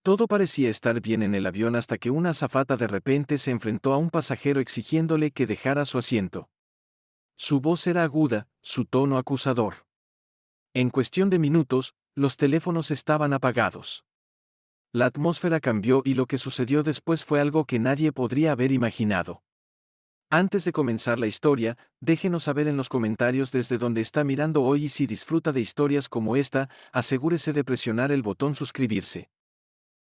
Todo parecía estar bien en el avión hasta que una azafata de repente se enfrentó a un pasajero exigiéndole que dejara su asiento. Su voz era aguda, su tono acusador. En cuestión de minutos, los teléfonos estaban apagados. La atmósfera cambió y lo que sucedió después fue algo que nadie podría haber imaginado. Antes de comenzar la historia, déjenos saber en los comentarios desde donde está mirando hoy y si disfruta de historias como esta, asegúrese de presionar el botón suscribirse.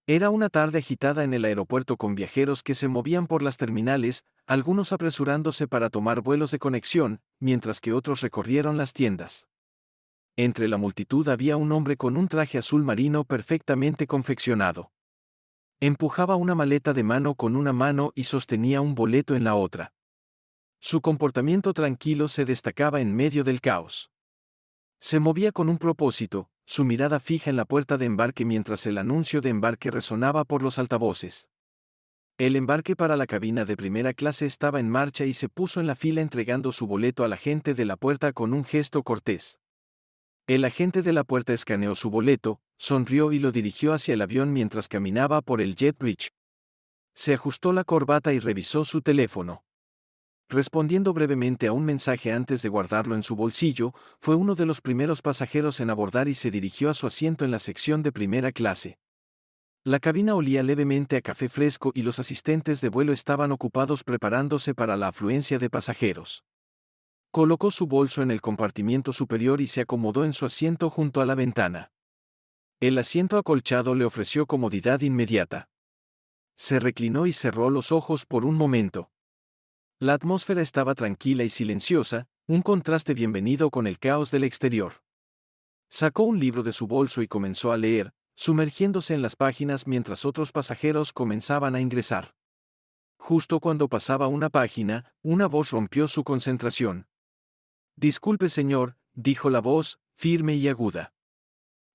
Era una tarde agitada en el aeropuerto con viajeros que se movían por las terminales, algunos apresurándose para tomar vuelos de conexión, mientras que otros recorrieron las tiendas. Entre la multitud había un hombre con un traje azul marino perfectamente confeccionado. Empujaba una maleta de mano con una mano y sostenía un boleto en la otra. Su comportamiento tranquilo se destacaba en medio del caos. Se movía con un propósito, su mirada fija en la puerta de embarque mientras el anuncio de embarque resonaba por los altavoces. El embarque para la cabina de primera clase estaba en marcha y se puso en la fila entregando su boleto al agente de la puerta con un gesto cortés. El agente de la puerta escaneó su boleto, sonrió y lo dirigió hacia el avión mientras caminaba por el jet bridge. Se ajustó la corbata y revisó su teléfono. Respondiendo brevemente a un mensaje antes de guardarlo en su bolsillo, fue uno de los primeros pasajeros en abordar y se dirigió a su asiento en la sección de primera clase. La cabina olía levemente a café fresco y los asistentes de vuelo estaban ocupados preparándose para la afluencia de pasajeros. Colocó su bolso en el compartimiento superior y se acomodó en su asiento junto a la ventana. El asiento acolchado le ofreció comodidad inmediata. Se reclinó y cerró los ojos por un momento. La atmósfera estaba tranquila y silenciosa, un contraste bienvenido con el caos del exterior. Sacó un libro de su bolso y comenzó a leer, sumergiéndose en las páginas mientras otros pasajeros comenzaban a ingresar. Justo cuando pasaba una página, una voz rompió su concentración. «Disculpe, señor», dijo la voz, firme y aguda.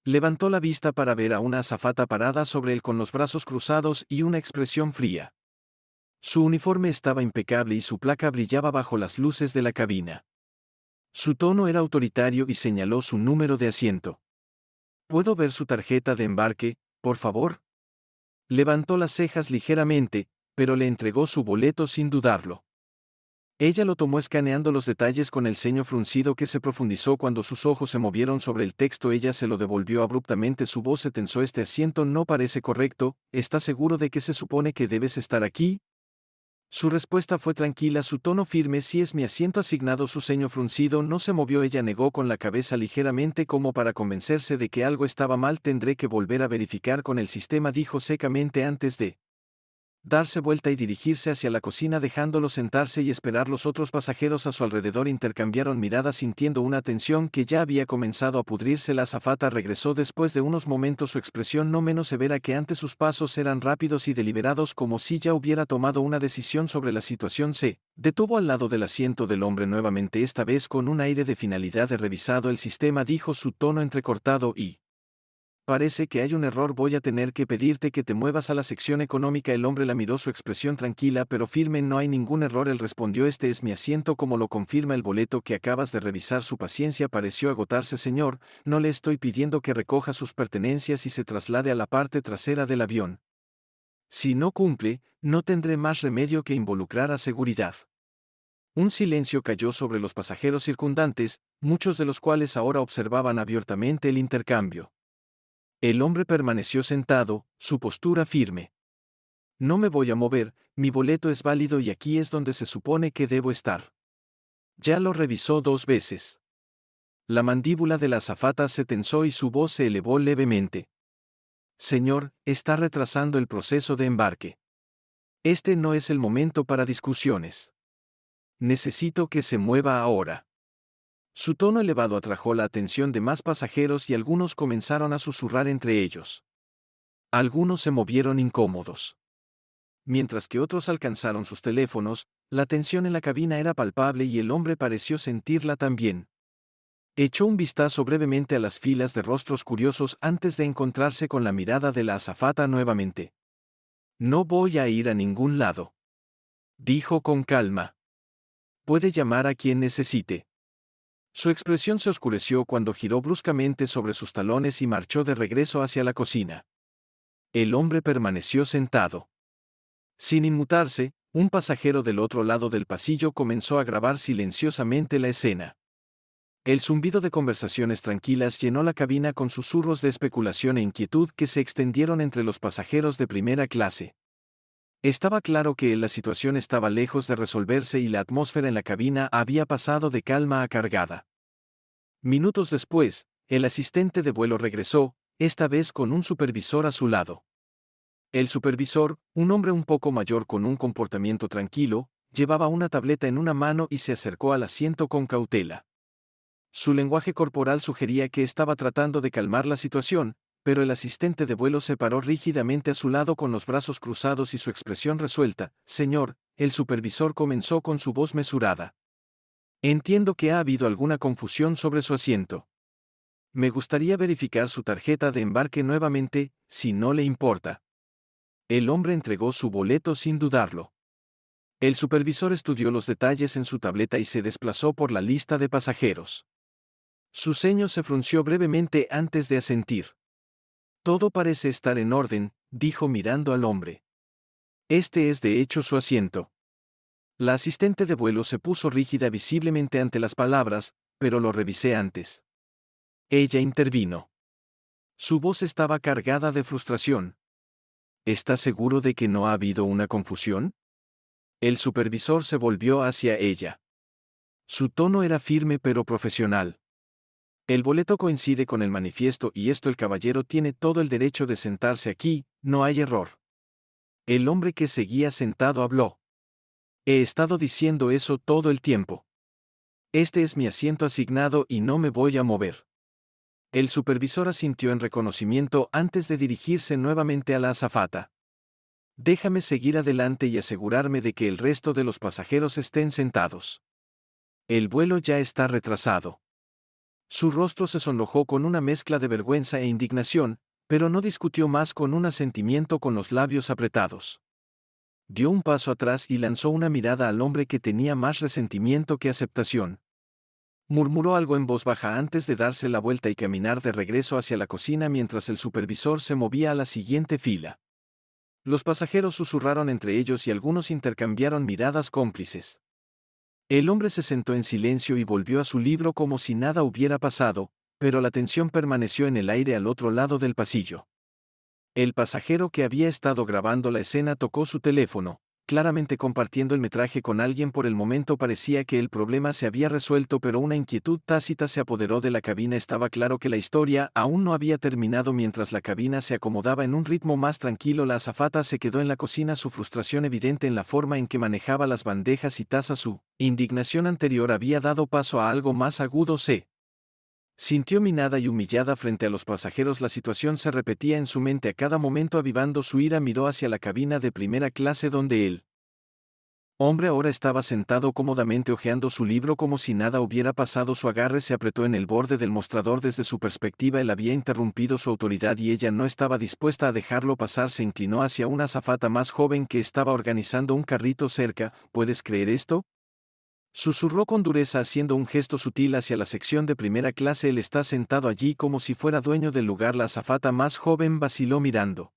Levantó la vista para ver a una azafata parada sobre él con los brazos cruzados y una expresión fría. Su uniforme estaba impecable y su placa brillaba bajo las luces de la cabina. Su tono era autoritario y señaló su número de asiento. «¿Puedo ver su tarjeta de embarque, por favor?» Levantó las cejas ligeramente, pero le entregó su boleto sin dudarlo. Ella lo tomó escaneando los detalles con el ceño fruncido que se profundizó cuando sus ojos se movieron sobre el texto. Ella se lo devolvió abruptamente. Su voz se tensó. «Este asiento no parece correcto, ¿está seguro de que se supone que debes estar aquí?» Su respuesta fue tranquila, su tono firme. «Sí, es mi asiento asignado». Su ceño fruncido no se movió. Ella negó con la cabeza ligeramente como para convencerse de que algo estaba mal. «Tendré que volver a verificar con el sistema», dijo secamente antes de darse vuelta y dirigirse hacia la cocina dejándolo sentarse y esperar. Los otros pasajeros a su alrededor intercambiaron miradas sintiendo una tensión que ya había comenzado a pudrirse. La azafata regresó después de unos momentos, su expresión no menos severa que antes. Sus pasos eran rápidos y deliberados como si ya hubiera tomado una decisión sobre la situación. Se detuvo al lado del asiento del hombre nuevamente, esta vez con un aire de finalidad. «He revisado el sistema», dijo, su tono entrecortado, «y parece que hay un error. Voy a tener que pedirte que te muevas a la sección económica». El hombre la miró, su expresión tranquila pero firme. «No hay ningún error», él respondió. «Este es mi asiento como lo confirma el boleto que acabas de revisar». Su paciencia pareció agotarse. «Señor, no le estoy pidiendo que recoja sus pertenencias y se traslade a la parte trasera del avión. Si no cumple, no tendré más remedio que involucrar a seguridad». Un silencio cayó sobre los pasajeros circundantes, muchos de los cuales ahora observaban abiertamente el intercambio. El hombre permaneció sentado, su postura firme. «No me voy a mover, mi boleto es válido y aquí es donde se supone que debo estar». Ya lo revisó 2 veces. La mandíbula de la azafata se tensó y su voz se elevó levemente. «Señor, está retrasando el proceso de embarque. Este no es el momento para discusiones. Necesito que se mueva ahora». Su tono elevado atrajo la atención de más pasajeros y algunos comenzaron a susurrar entre ellos. Algunos se movieron incómodos. Mientras que otros alcanzaron sus teléfonos, la tensión en la cabina era palpable y el hombre pareció sentirla también. Echó un vistazo brevemente a las filas de rostros curiosos antes de encontrarse con la mirada de la azafata nuevamente. «No voy a ir a ningún lado», dijo con calma. «Puede llamar a quien necesite». Su expresión se oscureció cuando giró bruscamente sobre sus talones y marchó de regreso hacia la cocina. El hombre permaneció sentado. Sin inmutarse, un pasajero del otro lado del pasillo comenzó a grabar silenciosamente la escena. El zumbido de conversaciones tranquilas llenó la cabina con susurros de especulación e inquietud que se extendieron entre los pasajeros de primera clase. Estaba claro que la situación estaba lejos de resolverse y la atmósfera en la cabina había pasado de calma a cargada. Minutos después, el asistente de vuelo regresó, esta vez con un supervisor a su lado. El supervisor, un hombre un poco mayor con un comportamiento tranquilo, llevaba una tableta en una mano y se acercó al asiento con cautela. Su lenguaje corporal sugería que estaba tratando de calmar la situación, pero el asistente de vuelo se paró rígidamente a su lado con los brazos cruzados y su expresión resuelta. Señor, el supervisor comenzó con su voz mesurada. Entiendo que ha habido alguna confusión sobre su asiento. Me gustaría verificar su tarjeta de embarque nuevamente, si no le importa. El hombre entregó su boleto sin dudarlo. El supervisor estudió los detalles en su tableta y se desplazó por la lista de pasajeros. Su ceño se frunció brevemente antes de asentir. Todo parece estar en orden, dijo mirando al hombre. Este es de hecho su asiento. La asistente de vuelo se puso rígida visiblemente ante las palabras, pero lo revisé antes. Ella intervino. Su voz estaba cargada de frustración. ¿Está seguro de que no ha habido una confusión? El supervisor se volvió hacia ella. Su tono era firme pero profesional. El boleto coincide con el manifiesto y el caballero tiene todo el derecho de sentarse aquí, no hay error. El hombre que seguía sentado habló. He estado diciendo eso todo el tiempo. Este es mi asiento asignado y no me voy a mover. El supervisor asintió en reconocimiento antes de dirigirse nuevamente a la azafata. Déjame seguir adelante y asegurarme de que el resto de los pasajeros estén sentados. El vuelo ya está retrasado. Su rostro se sonrojó con una mezcla de vergüenza e indignación, pero no discutió más con un asentimiento con los labios apretados. Dio un paso atrás y lanzó una mirada al hombre que tenía más resentimiento que aceptación. Murmuró algo en voz baja antes de darse la vuelta y caminar de regreso hacia la cocina mientras el supervisor se movía a la siguiente fila. Los pasajeros susurraron entre ellos y algunos intercambiaron miradas cómplices. El hombre se sentó en silencio y volvió a su libro como si nada hubiera pasado, pero la tensión permaneció en el aire al otro lado del pasillo. El pasajero que había estado grabando la escena tocó su teléfono, claramente compartiendo el metraje con alguien. Por el momento parecía que el problema se había resuelto, pero una inquietud tácita se apoderó de la cabina. Estaba claro que la historia aún no había terminado. Mientras la cabina se acomodaba en un ritmo más tranquilo, la azafata se quedó en la cocina, su frustración evidente en la forma en que manejaba las bandejas y tazas. Su indignación anterior había dado paso a algo más agudo. Se sintió minada y humillada frente a los pasajeros. La situación se repetía en su mente a cada momento, avivando su ira. Miró hacia la cabina de primera clase donde el hombre ahora estaba sentado cómodamente hojeando su libro como si nada hubiera pasado. Su agarre se apretó en el borde del mostrador. Desde su perspectiva, él había interrumpido su autoridad y ella no estaba dispuesta a dejarlo pasar. Se inclinó hacia una azafata más joven que estaba organizando un carrito cerca. ¿Puedes creer esto?, susurró con dureza haciendo un gesto sutil hacia la sección de primera clase. Él está sentado allí como si fuera dueño del lugar. La azafata más joven vaciló mirando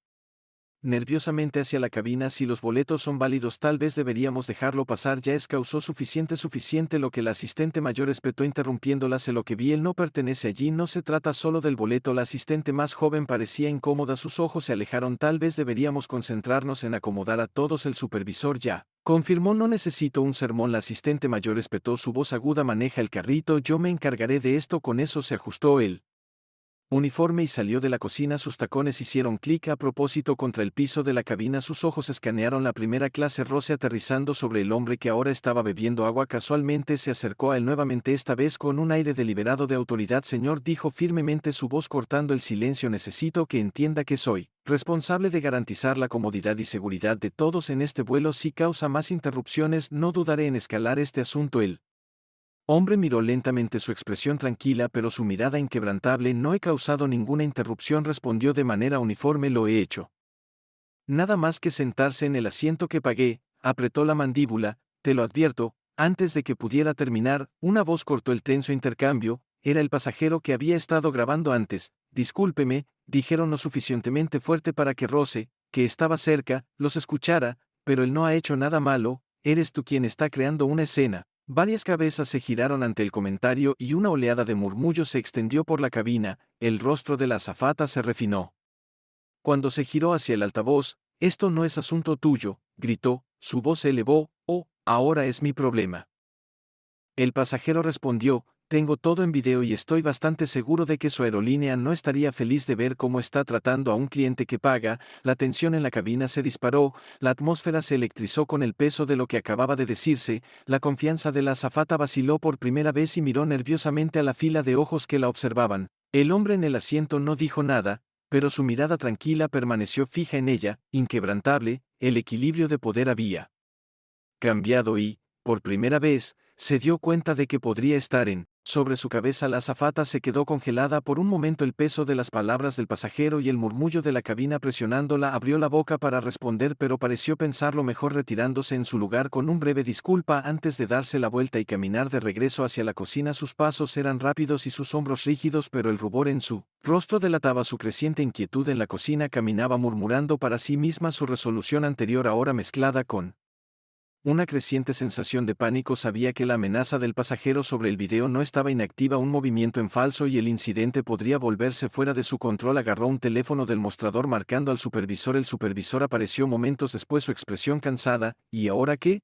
nerviosamente hacia la cabina. Si los boletos son válidos, tal vez deberíamos dejarlo pasar. Ya es causó suficiente. Lo que la asistente mayor espetó interrumpiéndola. Sé lo que vi, él no pertenece allí, no se trata solo del boleto. La asistente más joven parecía incómoda, sus ojos se alejaron. Tal vez deberíamos concentrarnos en acomodar a todos. El supervisor ya confirmó. No necesito un sermón. La asistente mayor espetó, su voz aguda. Maneja el carrito, yo me encargaré de esto. Con eso se ajustó el uniforme y salió de la cocina. Sus tacones hicieron clic a propósito contra el piso de la cabina. Sus ojos escanearon la primera clase roce aterrizando sobre el hombre que ahora estaba bebiendo agua. Casualmente se acercó a él nuevamente, esta vez con un aire deliberado de autoridad. Señor, dijo firmemente, su voz cortando el silencio, necesito que entienda que soy responsable de garantizar la comodidad y seguridad de todos en este vuelo. Si causa más interrupciones, no dudaré en escalar este asunto. El hombre miró lentamente, su expresión tranquila pero su mirada inquebrantable. No he causado ninguna interrupción, respondió de manera uniforme. Lo he hecho. Nada más que sentarse en el asiento que pagué. Apretó la mandíbula. Te lo advierto. Antes de que pudiera terminar, una voz cortó el tenso intercambio. Era el pasajero que había estado grabando antes. discúlpeme, dijeron lo suficientemente fuerte para que Rose, que estaba cerca, los escuchara, pero él no ha hecho nada malo, eres tú quien está creando una escena. Varias cabezas se giraron ante el comentario y una oleada de murmullos se extendió por la cabina, el rostro de la azafata se refinó. Cuando se giró hacia el altavoz, esto no es asunto tuyo, gritó, su voz se elevó, oh, ahora es mi problema. El pasajero respondió, tengo todo en video y estoy bastante seguro de que su aerolínea no estaría feliz de ver cómo está tratando a un cliente que paga. La tensión en la cabina se disparó, la atmósfera se electrizó con el peso de lo que acababa de decirse, la confianza de la azafata vaciló por primera vez y miró nerviosamente a la fila de ojos que la observaban. El hombre en el asiento no dijo nada, pero su mirada tranquila permaneció fija en ella, inquebrantable, el equilibrio de poder había cambiado y, por primera vez, se dio cuenta de que podría estar sobre su cabeza. La azafata se quedó congelada por un momento, el peso de las palabras del pasajero y el murmullo de la cabina presionándola. Abrió la boca para responder, pero pareció pensarlo mejor retirándose en su lugar con un breve disculpa antes de darse la vuelta y caminar de regreso hacia la cocina. Sus pasos eran rápidos y sus hombros rígidos, pero el rubor en su rostro delataba su creciente inquietud. En la cocina caminaba murmurando para sí misma su resolución anterior, ahora mezclada con una creciente sensación de pánico. Sabía que la amenaza del pasajero sobre el video no estaba inactiva, un movimiento en falso y el incidente podría volverse fuera de su control. Agarró un teléfono del mostrador marcando al supervisor. El supervisor apareció momentos después, su expresión cansada. ¿Y ahora qué?,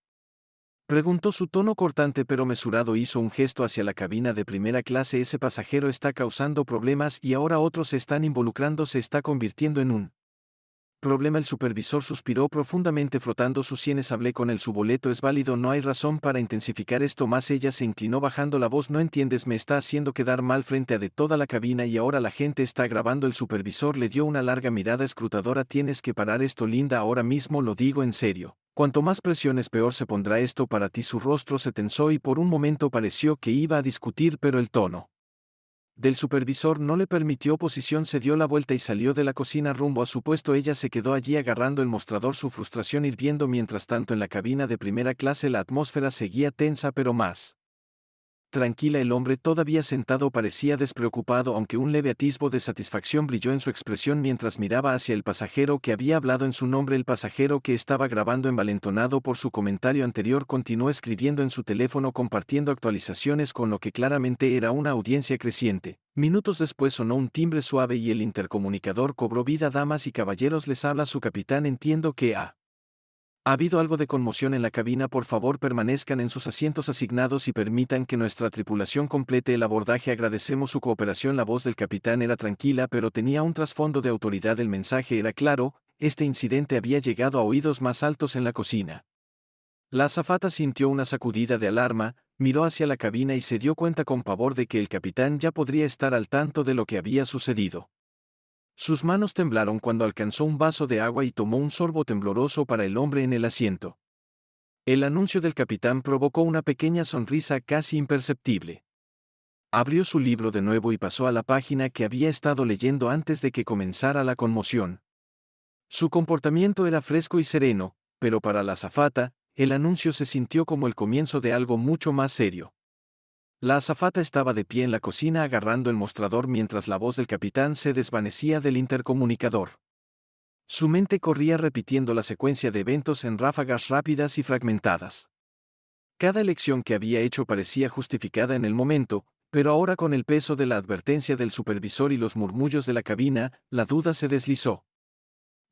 preguntó. Su tono cortante pero mesurado hizo un gesto hacia la cabina de primera clase. Ese pasajero está causando problemas y ahora otros se están involucrando, se está convirtiendo en un problema. El supervisor suspiró profundamente frotando sus sienes. Hablé con él, su boleto es válido, no hay razón para intensificar esto más. Ella se inclinó bajando la voz. No entiendes, me está haciendo quedar mal frente a de toda la cabina y ahora la gente está grabando. El supervisor le dio una larga mirada escrutadora. Tienes que parar esto, Linda, ahora mismo, lo digo en serio. Cuanto más presiones peor se pondrá esto para ti. Su rostro se tensó y por un momento pareció que iba a discutir, pero el tono del supervisor no le permitió oposición. Se dio la vuelta y salió de la cocina rumbo a su puesto. Ella se quedó allí agarrando el mostrador, su frustración hirviendo. Mientras tanto, en la cabina de primera clase la atmósfera seguía tensa pero más tranquila. El hombre todavía sentado parecía despreocupado, aunque un leve atisbo de satisfacción brilló en su expresión mientras miraba hacia el pasajero que había hablado en su nombre. El pasajero, que estaba grabando envalentonado por su comentario anterior, continuó escribiendo en su teléfono, compartiendo actualizaciones con lo que claramente era una audiencia creciente. Minutos después sonó un timbre suave y el intercomunicador cobró vida. Damas y caballeros, les habla su capitán. Entiendo que ha habido algo de conmoción en la cabina. Por favor, permanezcan en sus asientos asignados y permitan que nuestra tripulación complete el abordaje. Agradecemos su cooperación. La voz del capitán era tranquila pero tenía un trasfondo de autoridad. El mensaje era claro, este incidente había llegado a oídos más altos en la cocina. La azafata sintió una sacudida de alarma, miró hacia la cabina y se dio cuenta con pavor de que el capitán ya podría estar al tanto de lo que había sucedido. Sus manos temblaron cuando alcanzó un vaso de agua y tomó un sorbo tembloroso para el hombre en el asiento. El anuncio del capitán provocó una pequeña sonrisa casi imperceptible. Abrió su libro de nuevo y pasó a la página que había estado leyendo antes de que comenzara la conmoción. Su comportamiento era fresco y sereno, pero para la azafata, el anuncio se sintió como el comienzo de algo mucho más serio. La azafata estaba de pie en la cocina agarrando el mostrador mientras la voz del capitán se desvanecía del intercomunicador. Su mente corría repitiendo la secuencia de eventos en ráfagas rápidas y fragmentadas. Cada elección que había hecho parecía justificada en el momento, pero ahora, con el peso de la advertencia del supervisor y los murmullos de la cabina, la duda se deslizó.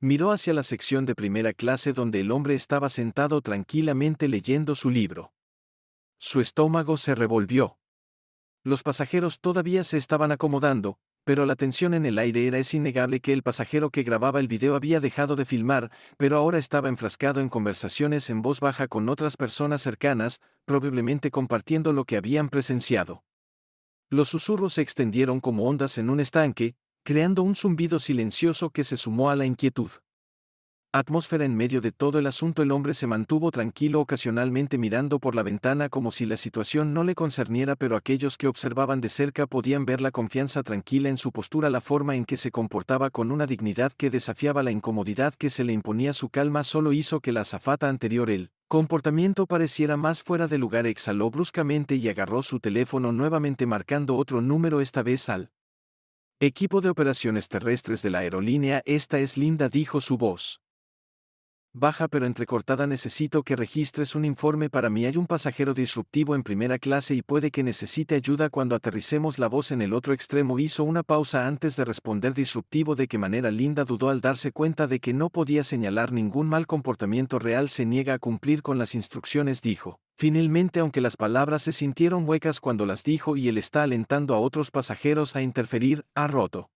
Miró hacia la sección de primera clase donde el hombre estaba sentado tranquilamente leyendo su libro. Su estómago se revolvió. Los pasajeros todavía se estaban acomodando, pero la tensión en el aire era. Es innegable que el pasajero que grababa el video había dejado de filmar, pero ahora estaba enfrascado en conversaciones en voz baja con otras personas cercanas, probablemente compartiendo lo que habían presenciado. Los susurros se extendieron como ondas en un estanque, creando un zumbido silencioso que se sumó a la inquietud. Atmósfera en medio de todo el asunto. El hombre se mantuvo tranquilo, ocasionalmente mirando por la ventana como si la situación no le concerniera, pero aquellos que observaban de cerca podían ver la confianza tranquila en su postura, la forma en que se comportaba con una dignidad que desafiaba la incomodidad que se le imponía. Su calma solo hizo que la azafata anterior, el comportamiento, pareciera más fuera de lugar. Exhaló bruscamente y agarró su teléfono nuevamente marcando otro número, esta vez al Equipo de operaciones terrestres de la aerolínea, esta es Linda, dijo su voz baja pero entrecortada. Necesito que registres un informe para mí. Hay un pasajero disruptivo en primera clase y puede que necesite ayuda cuando aterricemos. La voz en el otro extremo hizo una pausa antes de responder. ¿Disruptivo de qué manera? Linda dudó al darse cuenta de que no podía señalar ningún mal comportamiento real. Se niega a cumplir con las instrucciones, dijo. Finalmente, aunque las palabras se sintieron huecas cuando las dijo y él está alentando a otros pasajeros a interferir, ¿ha roto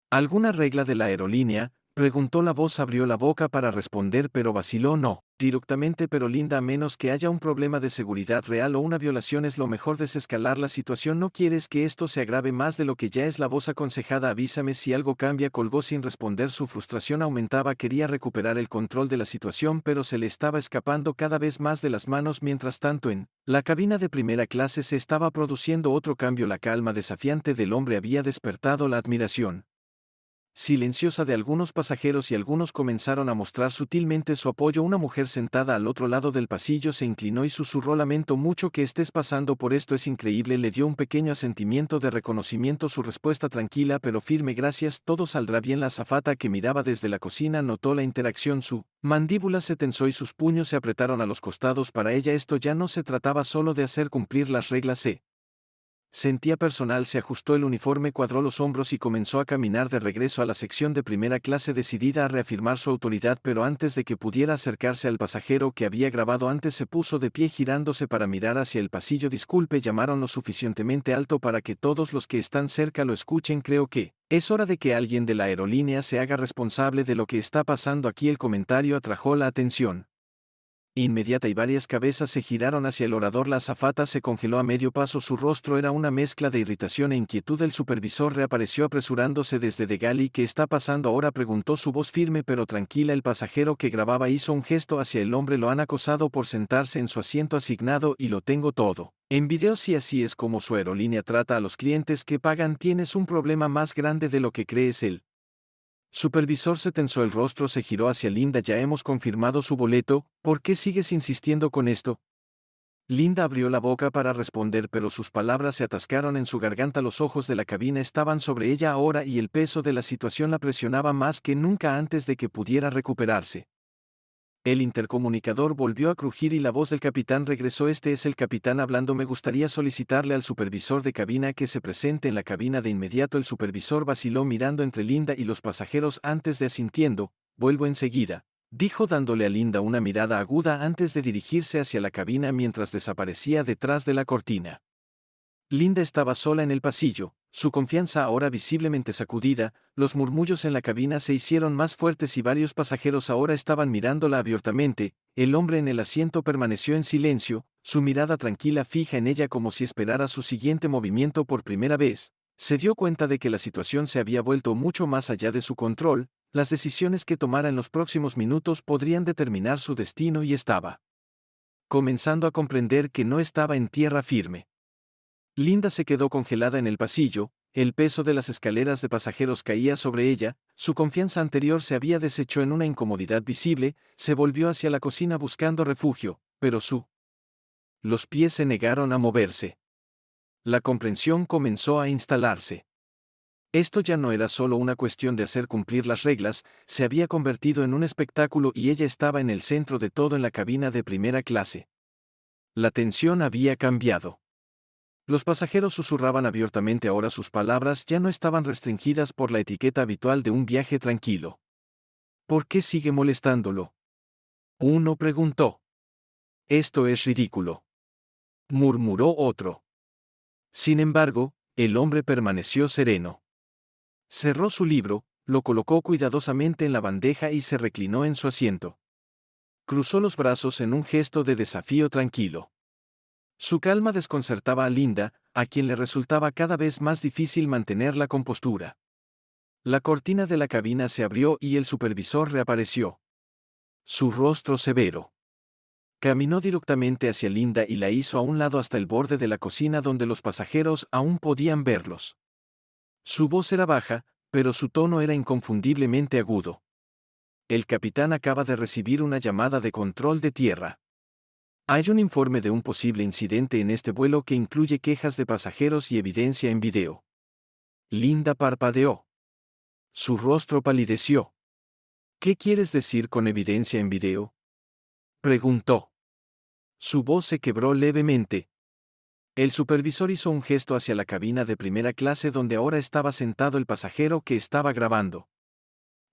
alguna regla de la aerolínea? Preguntó la voz. Abrió la boca para responder pero vaciló. No, directamente, pero Linda, a menos que haya un problema de seguridad real o una violación, es lo mejor desescalar la situación. ¿No quieres que esto se agrave más de lo que ya es? La voz aconsejada. Avísame si algo cambia. Colgó sin responder. Su frustración aumentaba. Quería recuperar el control de la situación pero se le estaba escapando cada vez más de las manos. Mientras tanto, en la cabina de primera clase se estaba produciendo otro cambio. La calma desafiante del hombre había despertado la admiración silenciosa de algunos pasajeros y algunos comenzaron a mostrar sutilmente su apoyo. Una mujer sentada al otro lado del pasillo se inclinó y susurró: lamento mucho que estés pasando por esto, es increíble. Le dio un pequeño asentimiento de reconocimiento. Su respuesta tranquila pero firme: gracias, todo saldrá bien. La azafata, que miraba desde la cocina, notó la interacción. Su mandíbula se tensó y sus puños se apretaron a los costados. Para ella esto ya no se trataba solo de hacer cumplir las reglas. Sentía personal. Se ajustó el uniforme, cuadró los hombros y comenzó a caminar de regreso a la sección de primera clase, decidida a reafirmar su autoridad. Pero antes de que pudiera acercarse al pasajero que había grabado antes, se puso de pie girándose para mirar hacia el pasillo. Disculpe, llamaron lo suficientemente alto para que todos los que están cerca lo escuchen. Creo que es hora de que alguien de la aerolínea se haga responsable de lo que está pasando aquí. El comentario atrajo la atención inmediata y varias cabezas se giraron hacia el orador. La azafata se congeló a medio paso. Su rostro era una mezcla de irritación e inquietud. El supervisor reapareció apresurándose desde de Gali. ¿Qué está pasando ahora?, preguntó, su voz firme pero tranquila. El pasajero que grababa hizo un gesto hacia el hombre. Lo han acosado por sentarse en su asiento asignado y lo tengo todo en video. Si así es como su aerolínea trata a los clientes que pagan, tienes un problema más grande de lo que crees. El supervisor se tensó, el rostro se giró hacia Linda. Ya hemos confirmado su boleto, ¿por qué sigues insistiendo con esto? Linda abrió la boca para responder pero sus palabras se atascaron en su garganta. Los ojos de la cabina estaban sobre ella ahora y el peso de la situación la presionaba más que nunca antes de que pudiera recuperarse. El intercomunicador volvió a crujir y la voz del capitán regresó. Este es el capitán hablando. Me gustaría solicitarle al supervisor de cabina que se presente en la cabina de inmediato. El supervisor vaciló mirando entre Linda y los pasajeros antes de asintiendo. Vuelvo enseguida, dijo dándole a Linda una mirada aguda antes de dirigirse hacia la cabina mientras desaparecía detrás de la cortina. Linda estaba sola en el pasillo, su confianza ahora visiblemente sacudida. Los murmullos en la cabina se hicieron más fuertes y varios pasajeros ahora estaban mirándola abiertamente. El hombre en el asiento permaneció en silencio, su mirada tranquila fija en ella como si esperara su siguiente movimiento. Por primera vez, se dio cuenta de que la situación se había vuelto mucho más allá de su control. Las decisiones que tomara en los próximos minutos podrían determinar su destino y estaba comenzando a comprender que no estaba en tierra firme. Linda se quedó congelada en el pasillo, el peso de las escaleras de pasajeros caía sobre ella, su confianza anterior se había deshecho en una incomodidad visible. Se volvió hacia la cocina buscando refugio, pero los pies se negaron a moverse. La comprensión comenzó a instalarse. Esto ya no era solo una cuestión de hacer cumplir las reglas, se había convertido en un espectáculo y ella estaba en el centro de todo en la cabina de primera clase. La tensión había cambiado. Los pasajeros susurraban abiertamente ahora. Sus palabras ya no estaban restringidas por la etiqueta habitual de un viaje tranquilo. ¿Por qué sigue molestándolo?, uno preguntó. Esto es ridículo, murmuró otro. Sin embargo, el hombre permaneció sereno. Cerró su libro, lo colocó cuidadosamente en la bandeja y se reclinó en su asiento. Cruzó los brazos en un gesto de desafío tranquilo. Su calma desconcertaba a Linda, a quien le resultaba cada vez más difícil mantener la compostura. La cortina de la cabina se abrió y el supervisor reapareció. Su rostro severo. Caminó directamente hacia Linda y la hizo a un lado hasta el borde de la cocina donde los pasajeros aún podían verlos. Su voz era baja, pero su tono era inconfundiblemente agudo. El capitán acaba de recibir una llamada de control de tierra. Hay un informe de un posible incidente en este vuelo que incluye quejas de pasajeros y evidencia en video. Linda parpadeó. Su rostro palideció. ¿Qué quieres decir con evidencia en video? Preguntó. Su voz se quebró levemente. El supervisor hizo un gesto hacia la cabina de primera clase donde ahora estaba sentado el pasajero que estaba grabando.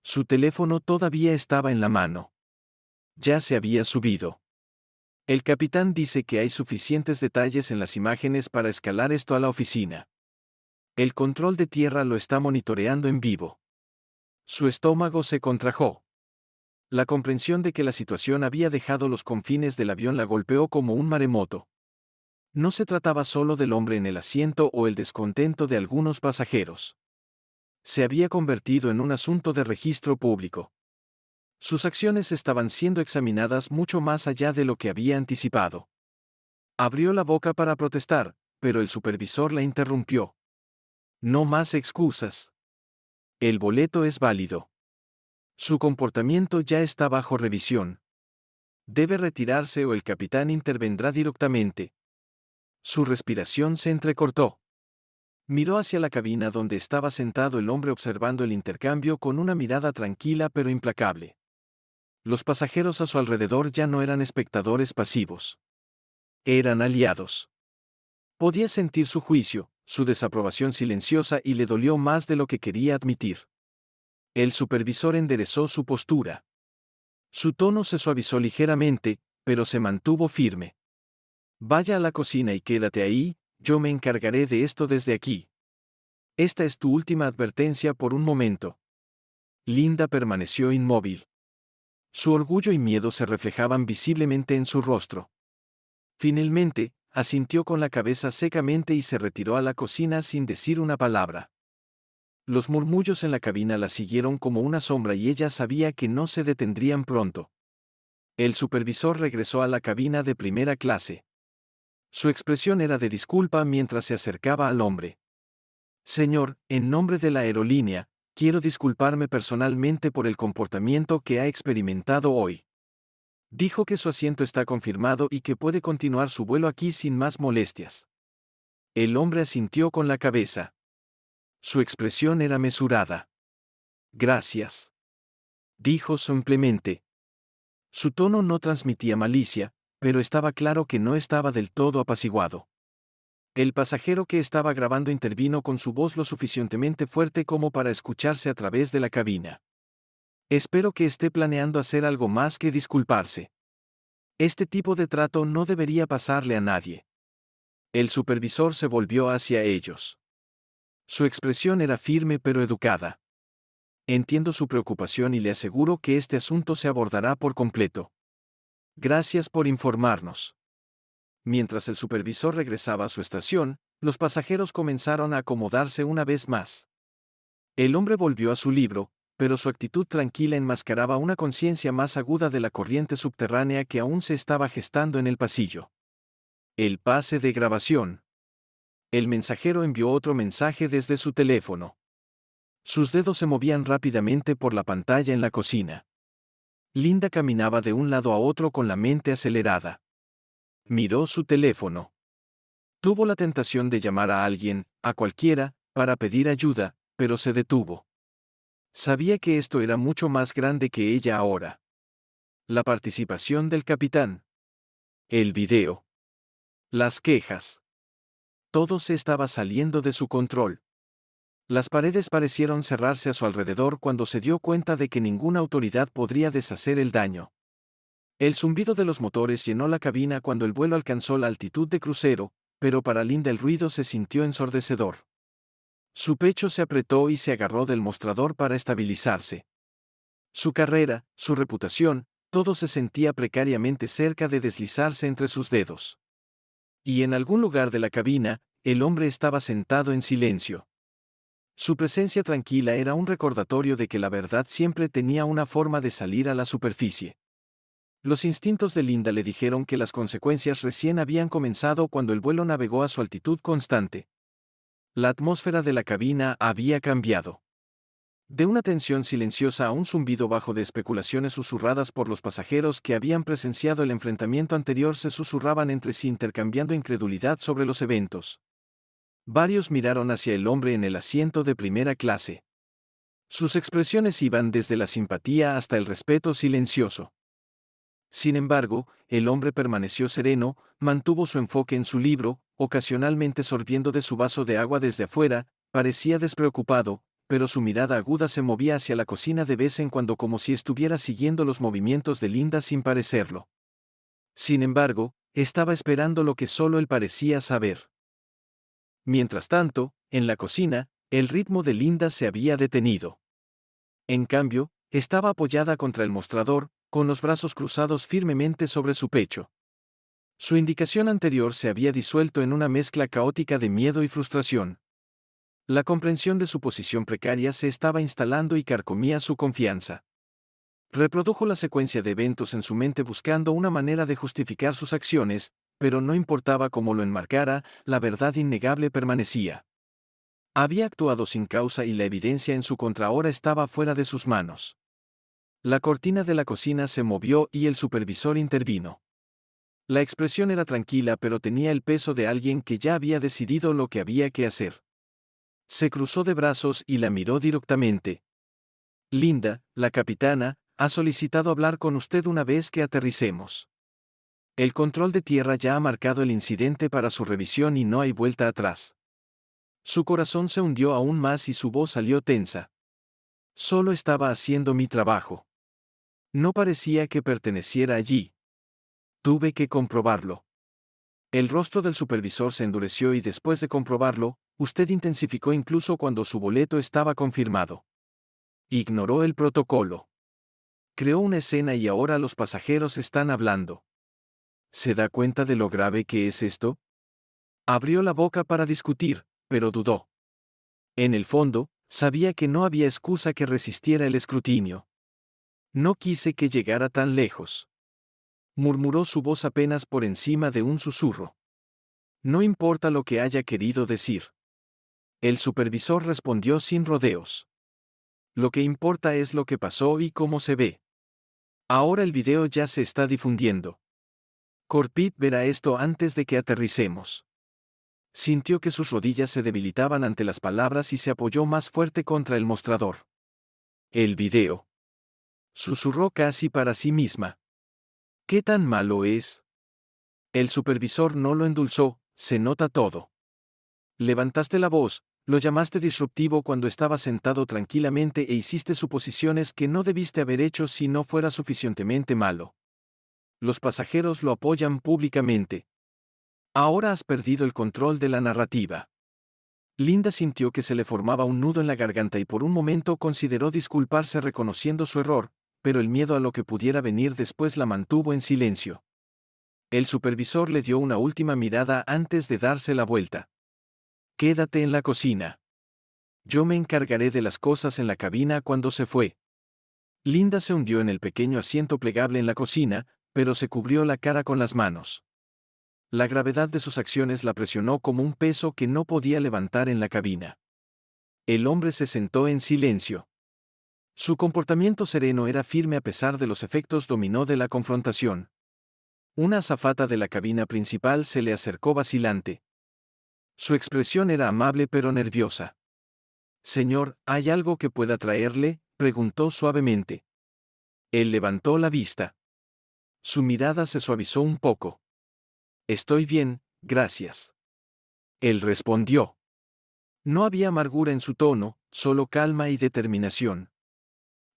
Su teléfono todavía estaba en la mano. Ya se había subido. El capitán dice que hay suficientes detalles en las imágenes para escalar esto a la oficina. El control de tierra lo está monitoreando en vivo. Su estómago se contrajo. La comprensión de que la situación había dejado los confines del avión la golpeó como un maremoto. No se trataba solo del hombre en el asiento o el descontento de algunos pasajeros. Se había convertido en un asunto de registro público. Sus acciones estaban siendo examinadas mucho más allá de lo que había anticipado. Abrió la boca para protestar, pero el supervisor la interrumpió. No más excusas. El boleto es válido. Su comportamiento ya está bajo revisión. Debe retirarse o el capitán intervendrá directamente. Su respiración se entrecortó. Miró hacia la cabina donde estaba sentado el hombre observando el intercambio con una mirada tranquila pero implacable. Los pasajeros a su alrededor ya no eran espectadores pasivos. Eran aliados. Podía sentir su juicio, su desaprobación silenciosa y le dolió más de lo que quería admitir. El supervisor enderezó su postura. Su tono se suavizó ligeramente, pero se mantuvo firme. Vaya a la cocina y quédate ahí, yo me encargaré de esto desde aquí. Esta es tu última advertencia por un momento. Linda permaneció inmóvil. Su orgullo y miedo se reflejaban visiblemente en su rostro. Finalmente, asintió con la cabeza secamente y se retiró a la cocina sin decir una palabra. Los murmullos en la cabina la siguieron como una sombra y ella sabía que no se detendrían pronto. El supervisor regresó a la cabina de primera clase. Su expresión era de disculpa mientras se acercaba al hombre. Señor, en nombre de la aerolínea, quiero disculparme personalmente por el comportamiento que ha experimentado hoy. Dijo que su asiento está confirmado y que puede continuar su vuelo aquí sin más molestias. El hombre asintió con la cabeza. Su expresión era mesurada. Gracias. Dijo simplemente. Su tono no transmitía malicia, pero estaba claro que no estaba del todo apaciguado. El pasajero que estaba grabando intervino con su voz lo suficientemente fuerte como para escucharse a través de la cabina. Espero que esté planeando hacer algo más que disculparse. Este tipo de trato no debería pasarle a nadie. El supervisor se volvió hacia ellos. Su expresión era firme pero educada. Entiendo su preocupación y le aseguro que este asunto se abordará por completo. Gracias por informarnos. Mientras el supervisor regresaba a su estación, los pasajeros comenzaron a acomodarse una vez más. El hombre volvió a su libro, pero su actitud tranquila enmascaraba una conciencia más aguda de la corriente subterránea que aún se estaba gestando en el pasillo. El pase de grabación. El mensajero envió otro mensaje desde su teléfono. Sus dedos se movían rápidamente por la pantalla en la cocina. Linda caminaba de un lado a otro con la mente acelerada. Miró su teléfono. Tuvo la tentación de llamar a alguien, a cualquiera, para pedir ayuda, pero se detuvo. Sabía que esto era mucho más grande que ella ahora. La participación del capitán. El video. Las quejas. Todo se estaba saliendo de su control. Las paredes parecieron cerrarse a su alrededor cuando se dio cuenta de que ninguna autoridad podría deshacer el daño. El zumbido de los motores llenó la cabina cuando el vuelo alcanzó la altitud de crucero, pero para Linda el ruido se sintió ensordecedor. Su pecho se apretó y se agarró del mostrador para estabilizarse. Su carrera, su reputación, todo se sentía precariamente cerca de deslizarse entre sus dedos. Y en algún lugar de la cabina, el hombre estaba sentado en silencio. Su presencia tranquila era un recordatorio de que la verdad siempre tenía una forma de salir a la superficie. Los instintos de Linda le dijeron que las consecuencias recién habían comenzado cuando el vuelo navegó a su altitud constante. La atmósfera de la cabina había cambiado. De una tensión silenciosa a un zumbido bajo de especulaciones susurradas por los pasajeros que habían presenciado el enfrentamiento anterior se susurraban entre sí intercambiando incredulidad sobre los eventos. Varios miraron hacia el hombre en el asiento de primera clase. Sus expresiones iban desde la simpatía hasta el respeto silencioso. Sin embargo, el hombre permaneció sereno, mantuvo su enfoque en su libro, ocasionalmente sorbiendo de su vaso de agua desde afuera, parecía despreocupado, pero su mirada aguda se movía hacia la cocina de vez en cuando como si estuviera siguiendo los movimientos de Linda sin parecerlo. Sin embargo, estaba esperando lo que solo él parecía saber. Mientras tanto, en la cocina, el ritmo de Linda se había detenido. En cambio, estaba apoyada contra el mostrador, con los brazos cruzados firmemente sobre su pecho. Su indicación anterior se había disuelto en una mezcla caótica de miedo y frustración. La comprensión de su posición precaria se estaba instalando y carcomía su confianza. Reprodujo la secuencia de eventos en su mente buscando una manera de justificar sus acciones, pero no importaba cómo lo enmarcara, la verdad innegable permanecía. Había actuado sin causa y la evidencia en su contra ahora estaba fuera de sus manos. La cortina de la cocina se movió y el supervisor intervino. La expresión era tranquila pero tenía el peso de alguien que ya había decidido lo que había que hacer. Se cruzó de brazos y la miró directamente. Linda, la capitana, ha solicitado hablar con usted una vez que aterricemos. El control de tierra ya ha marcado el incidente para su revisión y no hay vuelta atrás. Su corazón se hundió aún más y su voz salió tensa. Solo estaba haciendo mi trabajo. No parecía que perteneciera allí. Tuve que comprobarlo. El rostro del supervisor se endureció y después de comprobarlo, usted intensificó incluso cuando su boleto estaba confirmado. Ignoró el protocolo. Creó una escena y ahora los pasajeros están hablando. ¿Se da cuenta de lo grave que es esto? Abrió la boca para discutir, pero dudó. En el fondo, sabía que no había excusa que resistiera el escrutinio. No quise que llegara tan lejos. Murmuró su voz apenas por encima de un susurro. No importa lo que haya querido decir. El supervisor respondió sin rodeos. Lo que importa es lo que pasó y cómo se ve. Ahora el video ya se está difundiendo. Corpit verá esto antes de que aterricemos. Sintió que sus rodillas se debilitaban ante las palabras y se apoyó más fuerte contra el mostrador. El video. Susurró casi para sí misma. ¿Qué tan malo es? El supervisor no lo endulzó, se nota todo. Levantaste la voz, lo llamaste disruptivo cuando estaba sentado tranquilamente e hiciste suposiciones que no debiste haber hecho si no fuera suficientemente malo. Los pasajeros lo apoyan públicamente. Ahora has perdido el control de la narrativa. Linda sintió que se le formaba un nudo en la garganta y por un momento consideró disculparse reconociendo su error, pero el miedo a lo que pudiera venir después la mantuvo en silencio. El supervisor le dio una última mirada antes de darse la vuelta. Quédate en la cocina. Yo me encargaré de las cosas en la cabina cuando se fue. Linda se hundió en el pequeño asiento plegable en la cocina, pero se cubrió la cara con las manos. La gravedad de sus acciones la presionó como un peso que no podía levantar en la cabina. El hombre se sentó en silencio. Su comportamiento sereno era firme a pesar de los efectos dominó de la confrontación. Una azafata de la cabina principal se le acercó vacilante. Su expresión era amable pero nerviosa. «Señor, ¿hay algo que pueda traerle?», preguntó suavemente. Él levantó la vista. Su mirada se suavizó un poco. «Estoy bien, gracias». Él respondió. No había amargura en su tono, solo calma y determinación.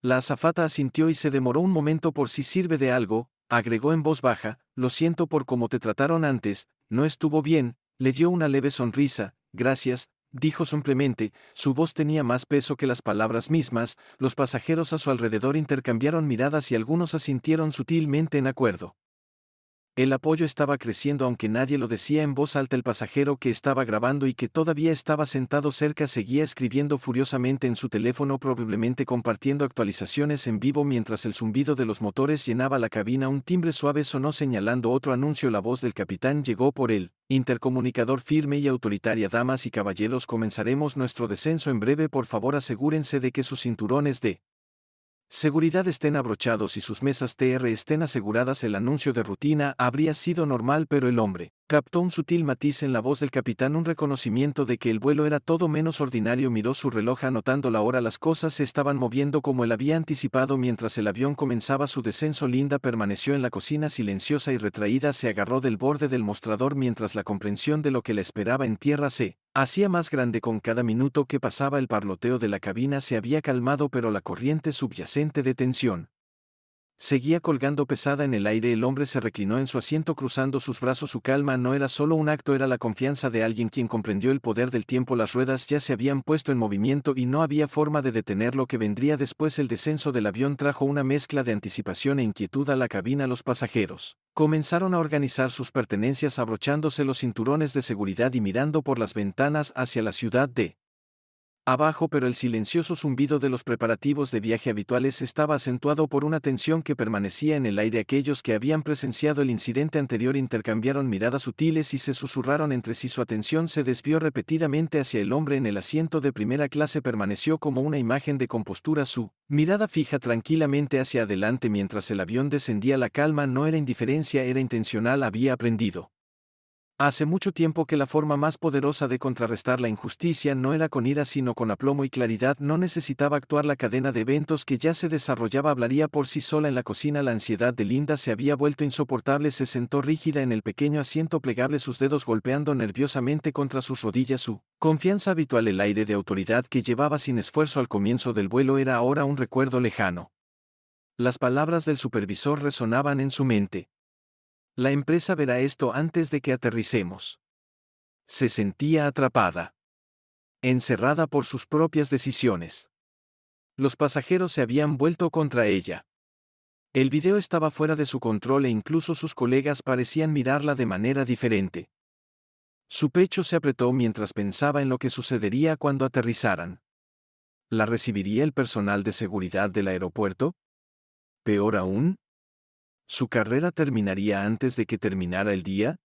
La azafata asintió y se demoró un momento por si sirve de algo, agregó en voz baja, «Lo siento por cómo te trataron antes, no estuvo bien», le dio una leve sonrisa, «Gracias», dijo simplemente, su voz tenía más peso que las palabras mismas, los pasajeros a su alrededor intercambiaron miradas y algunos asintieron sutilmente en acuerdo. El apoyo estaba creciendo aunque nadie lo decía en voz alta. El pasajero que estaba grabando y que todavía estaba sentado cerca seguía escribiendo furiosamente en su teléfono, probablemente compartiendo actualizaciones en vivo mientras el zumbido de los motores llenaba la cabina. Un timbre suave sonó señalando otro anuncio. La voz del capitán llegó por el intercomunicador firme y autoritaria. «Damas y caballeros, comenzaremos nuestro descenso en breve. Por favor, asegúrense de que sus cinturones de Seguridad estén abrochados y sus mesas TR estén aseguradas. El anuncio de rutina habría sido normal, pero el hombre captó un sutil matiz en la voz del capitán, un reconocimiento de que el vuelo era todo menos ordinario. Miró su reloj anotando la hora. Las cosas se estaban moviendo como él había anticipado mientras el avión comenzaba su descenso. Linda permaneció en la cocina silenciosa y retraída. Se agarró del borde del mostrador mientras la comprensión de lo que la esperaba en tierra se hacía más grande con cada minuto que pasaba. El parloteo de la cabina se había calmado, pero la corriente subyacente de tensión seguía colgando pesada en el aire. El hombre se reclinó en su asiento cruzando sus brazos. Su calma no era solo un acto, era la confianza de alguien quien comprendió el poder del tiempo. Las ruedas ya se habían puesto en movimiento y no había forma de detener lo que vendría después. El descenso del avión trajo una mezcla de anticipación e inquietud a la cabina. Los pasajeros comenzaron a organizar sus pertenencias, abrochándose los cinturones de seguridad y mirando por las ventanas hacia la ciudad de abajo, pero el silencioso zumbido de los preparativos de viaje habituales estaba acentuado por una tensión que permanecía en el aire. Aquellos que habían presenciado el incidente anterior intercambiaron miradas sutiles y se susurraron entre sí. Su atención se desvió repetidamente hacia el hombre en el asiento de primera clase. Permaneció como una imagen de compostura, su mirada fija tranquilamente hacia adelante mientras el avión descendía. La calma no era indiferencia, era intencional. Había aprendido hace mucho tiempo que la forma más poderosa de contrarrestar la injusticia no era con ira sino con aplomo y claridad. No necesitaba actuar. La cadena de eventos que ya se desarrollaba hablaría por sí sola. En la cocina la ansiedad de Linda se había vuelto insoportable. Se sentó rígida en el pequeño asiento plegable, sus dedos golpeando nerviosamente contra sus rodillas. Su confianza habitual, el aire de autoridad que llevaba sin esfuerzo al comienzo del vuelo, era ahora un recuerdo lejano. Las palabras del supervisor resonaban en su mente. La empresa verá esto antes de que aterricemos. Se sentía atrapada, encerrada por sus propias decisiones. Los pasajeros se habían vuelto contra ella. El video estaba fuera de su control e incluso sus colegas parecían mirarla de manera diferente. Su pecho se apretó mientras pensaba en lo que sucedería cuando aterrizaran. ¿La recibiría el personal de seguridad del aeropuerto? Peor aún, ¿su carrera terminaría antes de que terminara el día?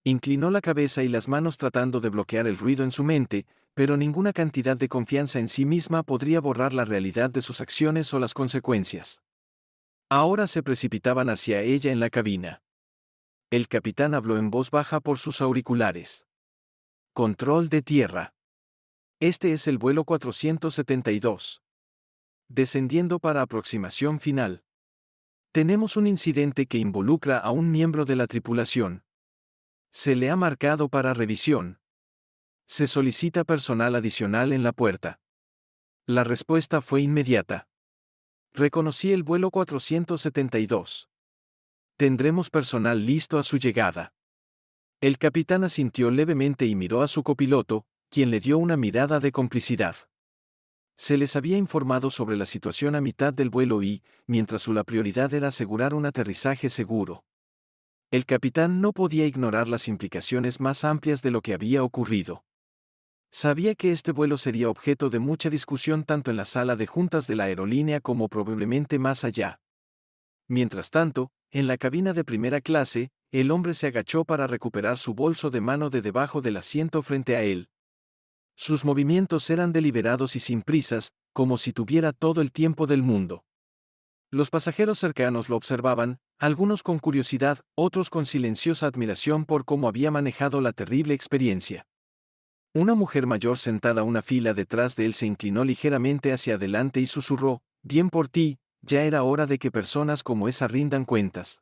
Inclinó la cabeza y las manos tratando de bloquear el ruido en su mente, pero ninguna cantidad de confianza en sí misma podría borrar la realidad de sus acciones o las consecuencias. Ahora se precipitaban hacia ella en la cabina. El capitán habló en voz baja por sus auriculares. Control de tierra. Este es el vuelo 472. Descendiendo para aproximación final. Tenemos un incidente que involucra a un miembro de la tripulación. Se le ha marcado para revisión. Se solicita personal adicional en la puerta. La respuesta fue inmediata. Reconocí el vuelo 472. Tendremos personal listo a su llegada. El capitán asintió levemente y miró a su copiloto, quien le dio una mirada de complicidad. Se les había informado sobre la situación a mitad del vuelo y, mientras la prioridad era asegurar un aterrizaje seguro, el capitán no podía ignorar las implicaciones más amplias de lo que había ocurrido. Sabía que este vuelo sería objeto de mucha discusión tanto en la sala de juntas de la aerolínea como probablemente más allá. Mientras tanto, en la cabina de primera clase, el hombre se agachó para recuperar su bolso de mano de debajo del asiento frente a él. Sus movimientos eran deliberados y sin prisas, como si tuviera todo el tiempo del mundo. Los pasajeros cercanos lo observaban, algunos con curiosidad, otros con silenciosa admiración por cómo había manejado la terrible experiencia. Una mujer mayor sentada una fila detrás de él se inclinó ligeramente hacia adelante y susurró, «Bien por ti, ya era hora de que personas como esa rindan cuentas».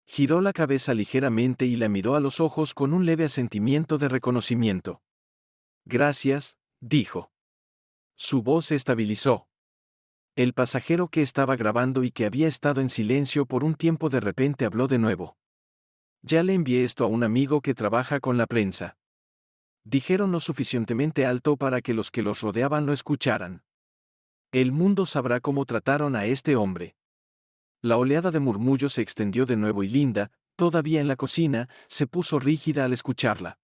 Giró la cabeza ligeramente y la miró a los ojos con un leve asentimiento de reconocimiento. «Gracias», dijo. Su voz se estabilizó. El pasajero que estaba grabando y que había estado en silencio por un tiempo de repente habló de nuevo. «Ya le envié esto a un amigo que trabaja con la prensa». Dijeron lo suficientemente alto para que los los rodeaban lo escucharan. El mundo sabrá cómo trataron a este hombre. La oleada de murmullos se extendió de nuevo y Linda, todavía en la cocina, se puso rígida al escucharla.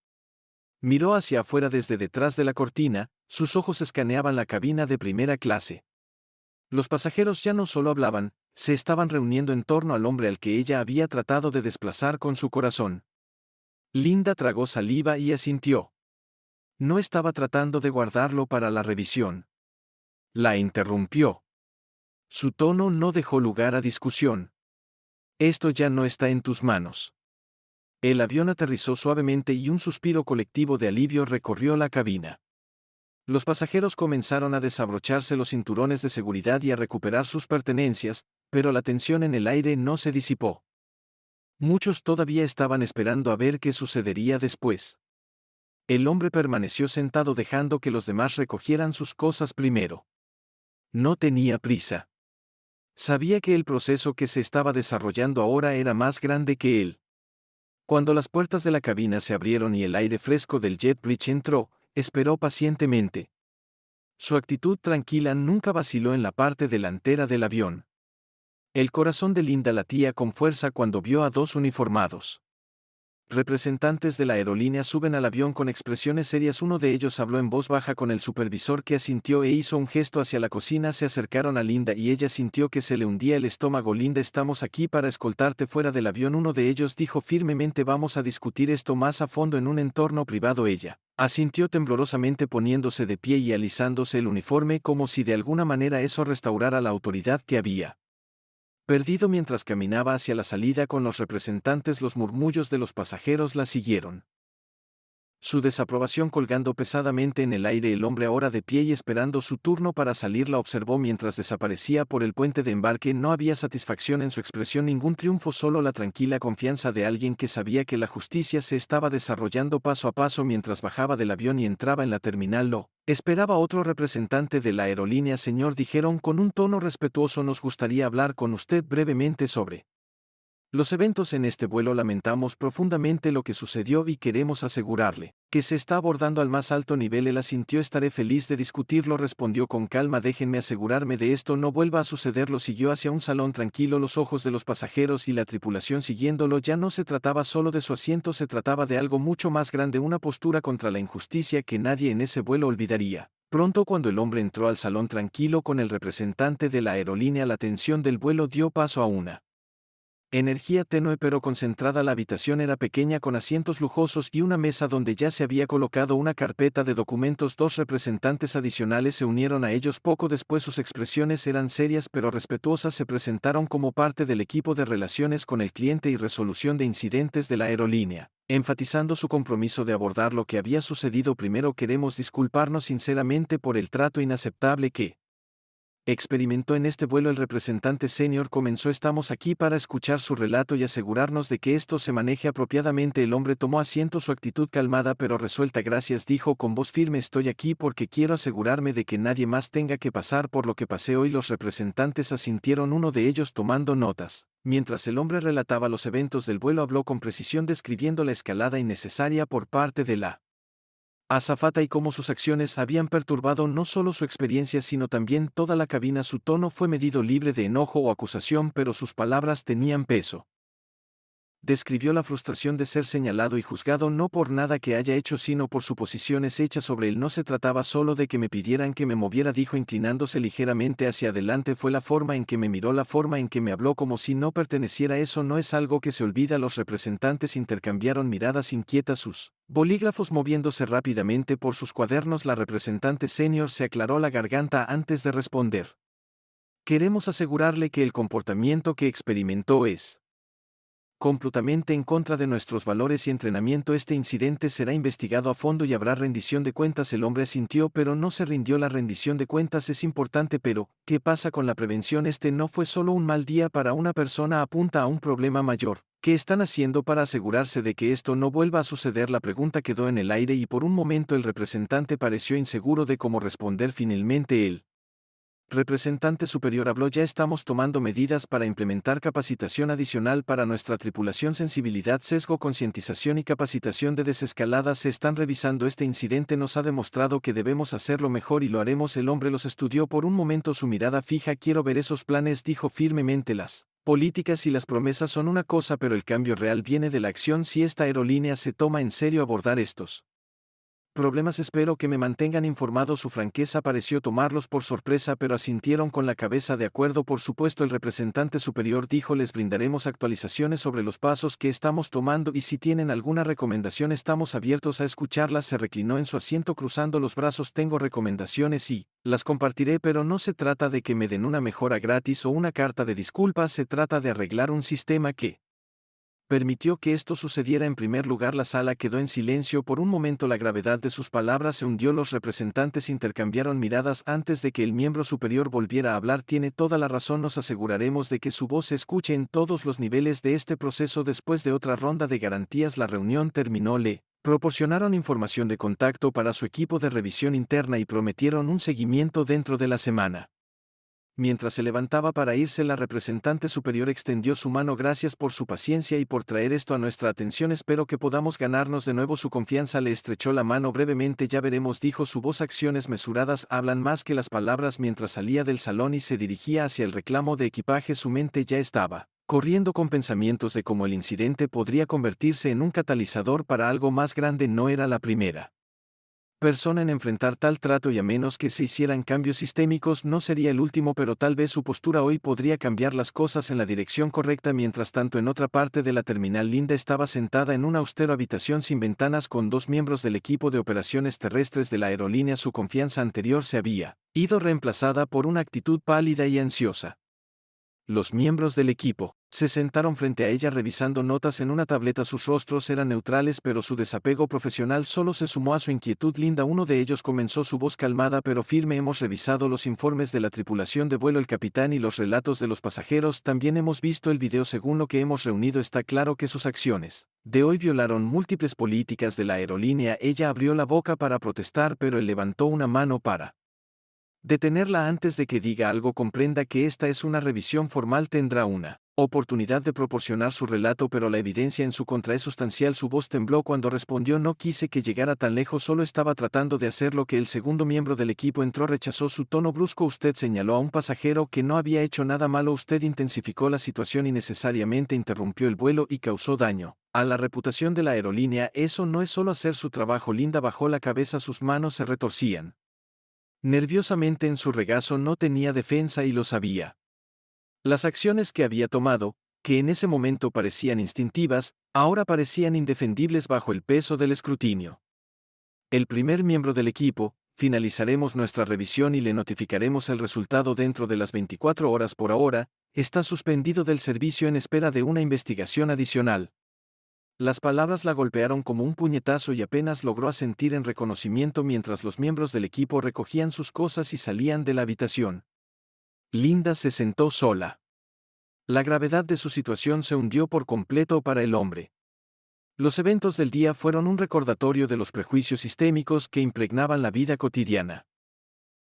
Miró hacia afuera desde detrás de la cortina, sus ojos escaneaban la cabina de primera clase. Los pasajeros ya no solo hablaban, se estaban reuniendo en torno al hombre al que ella había tratado de desplazar con su corazón. Linda tragó saliva y asintió. No estaba tratando de guardarlo para la revisión. La interrumpió. Su tono no dejó lugar a discusión. Esto ya no está en tus manos. El avión aterrizó suavemente y un suspiro colectivo de alivio recorrió la cabina. Los pasajeros comenzaron a desabrocharse los cinturones de seguridad y a recuperar sus pertenencias, pero la tensión en el aire no se disipó. Muchos todavía estaban esperando a ver qué sucedería después. El hombre permaneció sentado dejando que los demás recogieran sus cosas primero. No tenía prisa. Sabía que el proceso que se estaba desarrollando ahora era más grande que él. Cuando las puertas de la cabina se abrieron y el aire fresco del jet bridge entró, esperó pacientemente. Su actitud tranquila nunca vaciló en la parte delantera del avión. El corazón de Linda latía con fuerza cuando vio a dos uniformados representantes de la aerolínea suben al avión con expresiones serias. Uno de ellos habló en voz baja con el supervisor, que asintió e hizo un gesto hacia la cocina. Se acercaron a Linda y ella sintió que se le hundía el estómago. Linda, estamos aquí para escoltarte fuera del avión. Uno de ellos dijo firmemente, vamos a discutir esto más a fondo en un entorno privado. Ella asintió temblorosamente, poniéndose de pie y alisándose el uniforme como si de alguna manera eso restaurara la autoridad que había perdido. Mientras caminaba hacia la salida con los representantes, los murmullos de los pasajeros la siguieron. Su desaprobación colgando pesadamente en el aire. El hombre, ahora de pie y esperando su turno para salir, la observó mientras desaparecía por el puente de embarque. No había satisfacción en su expresión, ningún triunfo, solo la tranquila confianza de alguien que sabía que la justicia se estaba desarrollando paso a paso. Mientras bajaba del avión y entraba en la terminal, lo esperaba otro representante de la aerolínea. Señor, dijeron con un tono respetuoso, nos gustaría hablar con usted brevemente sobre los eventos en este vuelo. Lamentamos profundamente lo que sucedió y queremos asegurarle que se está abordando al más alto nivel. Él asintió. Estaré feliz de discutirlo, respondió con calma. Déjenme asegurarme de esto no vuelva a suceder. Lo siguió hacia un salón tranquilo, los ojos de los pasajeros y la tripulación siguiéndolo. Ya no se trataba solo de su asiento, se trataba de algo mucho más grande, una postura contra la injusticia que nadie en ese vuelo olvidaría. Pronto, cuando el hombre entró al salón tranquilo con el representante de la aerolínea, la tensión del vuelo dio paso a una energía tenue pero concentrada. La habitación era pequeña, con asientos lujosos y una mesa donde ya se había colocado una carpeta de documentos. Dos representantes adicionales se unieron a ellos poco después. Sus expresiones eran serias pero respetuosas. Se presentaron como parte del equipo de relaciones con el cliente y resolución de incidentes de la aerolínea, enfatizando su compromiso de abordar lo que había sucedido. Primero, queremos disculparnos sinceramente por el trato inaceptable que experimentó en este vuelo. El representante senior comenzó. Estamos aquí para escuchar su relato y asegurarnos de que esto se maneje apropiadamente. El hombre tomó asiento, su actitud calmada pero resuelta. Gracias, dijo con voz firme, estoy aquí porque quiero asegurarme de que nadie más tenga que pasar por lo que pasé hoy. Los representantes asintieron, uno de ellos tomando notas. Mientras el hombre relataba los eventos del vuelo, habló con precisión, describiendo la escalada innecesaria por parte de la azafata y cómo sus acciones habían perturbado no solo su experiencia sino también toda la cabina. Su tono fue medido, libre de enojo o acusación, pero sus palabras tenían peso. Describió la frustración de ser señalado y juzgado no por nada que haya hecho sino por suposiciones hechas sobre él. No se trataba solo de que me pidieran que me moviera, dijo inclinándose ligeramente hacia adelante. Fue la forma en que me miró, la forma en que me habló, como si no perteneciera. Eso no es algo que se olvida. Los representantes intercambiaron miradas inquietas, sus bolígrafos moviéndose rápidamente por sus cuadernos. La representante senior se aclaró la garganta antes de responder. Queremos asegurarle que el comportamiento que experimentó es completamente en contra de nuestros valores y entrenamiento. Este incidente será investigado a fondo y habrá rendición de cuentas. El hombre asintió pero no se rindió. La rendición de cuentas es importante, pero ¿qué pasa con la prevención? Este no fue solo un mal día para una persona, apunta a un problema mayor. ¿Qué están haciendo para asegurarse de que esto no vuelva a suceder? La pregunta quedó en el aire y por un momento el representante pareció inseguro de cómo responder. Finalmente el representante superior habló, ya estamos tomando medidas para implementar capacitación adicional para nuestra tripulación. Sensibilidad, sesgo, concientización y capacitación de desescalada se están revisando. Este incidente nos ha demostrado que debemos hacerlo mejor y lo haremos. El hombre los estudió por un momento, su mirada fija. Quiero ver esos planes, dijo firmemente. Las políticas y las promesas son una cosa, pero el cambio real viene de la acción. Si esta aerolínea se toma en serio abordar estos Problemas. Espero que me mantengan informado. Su franqueza pareció tomarlos por sorpresa, pero asintieron con la cabeza de acuerdo. Por supuesto, el representante superior dijo: les brindaremos actualizaciones sobre los pasos que estamos tomando y si tienen alguna recomendación estamos abiertos a escucharlas. Se reclinó en su asiento cruzando los brazos. Tengo recomendaciones y las compartiré, pero no se trata de que me den una mejora gratis o una carta de disculpas, se trata de arreglar un sistema que permitió que esto sucediera. En primer lugar, la sala quedó en silencio por un momento. La gravedad de sus palabras se hundió. Los representantes intercambiaron miradas antes de que el miembro superior volviera a hablar. Tiene toda la razón. Nos aseguraremos de que su voz se escuche en todos los niveles de este proceso. Después de otra ronda de garantías, la reunión terminó. Le proporcionaron información de contacto para su equipo de revisión interna y prometieron un seguimiento dentro de la semana. Mientras se levantaba para irse, la representante superior extendió su mano. Gracias por su paciencia y por traer esto a nuestra atención. Espero que podamos ganarnos de nuevo su confianza. Le estrechó la mano brevemente. Ya veremos, dijo su voz. Acciones mesuradas hablan más que las palabras. Mientras salía del salón y se dirigía hacia el reclamo de equipaje, su mente ya estaba corriendo con pensamientos de cómo el incidente podría convertirse en un catalizador para algo más grande. No era la primera persona en enfrentar tal trato y a menos que se hicieran cambios sistémicos no sería el último, pero tal vez su postura hoy podría cambiar las cosas en la dirección correcta. Mientras tanto, en otra parte de la terminal, Linda estaba sentada en una austera habitación sin ventanas con dos miembros del equipo de operaciones terrestres de la aerolínea. Su confianza anterior se había ido reemplazada por una actitud pálida y ansiosa. Los miembros del equipo se sentaron frente a ella revisando notas en una tableta. Sus rostros eran neutrales, pero su desapego profesional solo se sumó a su inquietud. Linda, uno de ellos comenzó, su voz calmada pero firme. Hemos revisado los informes de la tripulación de vuelo, el capitán y los relatos de los pasajeros. También hemos visto el video. Según lo que hemos reunido, está claro que sus acciones de hoy violaron múltiples políticas de la aerolínea. Ella abrió la boca para protestar, pero él levantó una mano para detenerla antes de que diga algo. Comprenda que esta es una revisión formal. Tendrá una oportunidad de proporcionar su relato, pero la evidencia en su contra es sustancial. Su voz tembló cuando respondió: no quise que llegara tan lejos, solo estaba tratando de hacer lo que el segundo miembro del equipo entró. Rechazó su tono brusco. Usted señaló a un pasajero que no había hecho nada malo. Usted intensificó la situación innecesariamente, interrumpió el vuelo y causó daño a la reputación de la aerolínea. Eso no es solo hacer su trabajo. Linda bajó la cabeza, sus manos se retorcían nerviosamente en su regazo. No tenía defensa y lo sabía. Las acciones que había tomado, que en ese momento parecían instintivas, ahora parecían indefendibles bajo el peso del escrutinio. El primer miembro del equipo: finalizaremos nuestra revisión y le notificaremos el resultado dentro de las 24 horas. Por ahora, está suspendido del servicio en espera de una investigación adicional. Las palabras la golpearon como un puñetazo y apenas logró asentir en reconocimiento mientras los miembros del equipo recogían sus cosas y salían de la habitación. Linda se sentó sola. La gravedad de su situación se hundió por completo para el hombre. Los eventos del día fueron un recordatorio de los prejuicios sistémicos que impregnaban la vida cotidiana.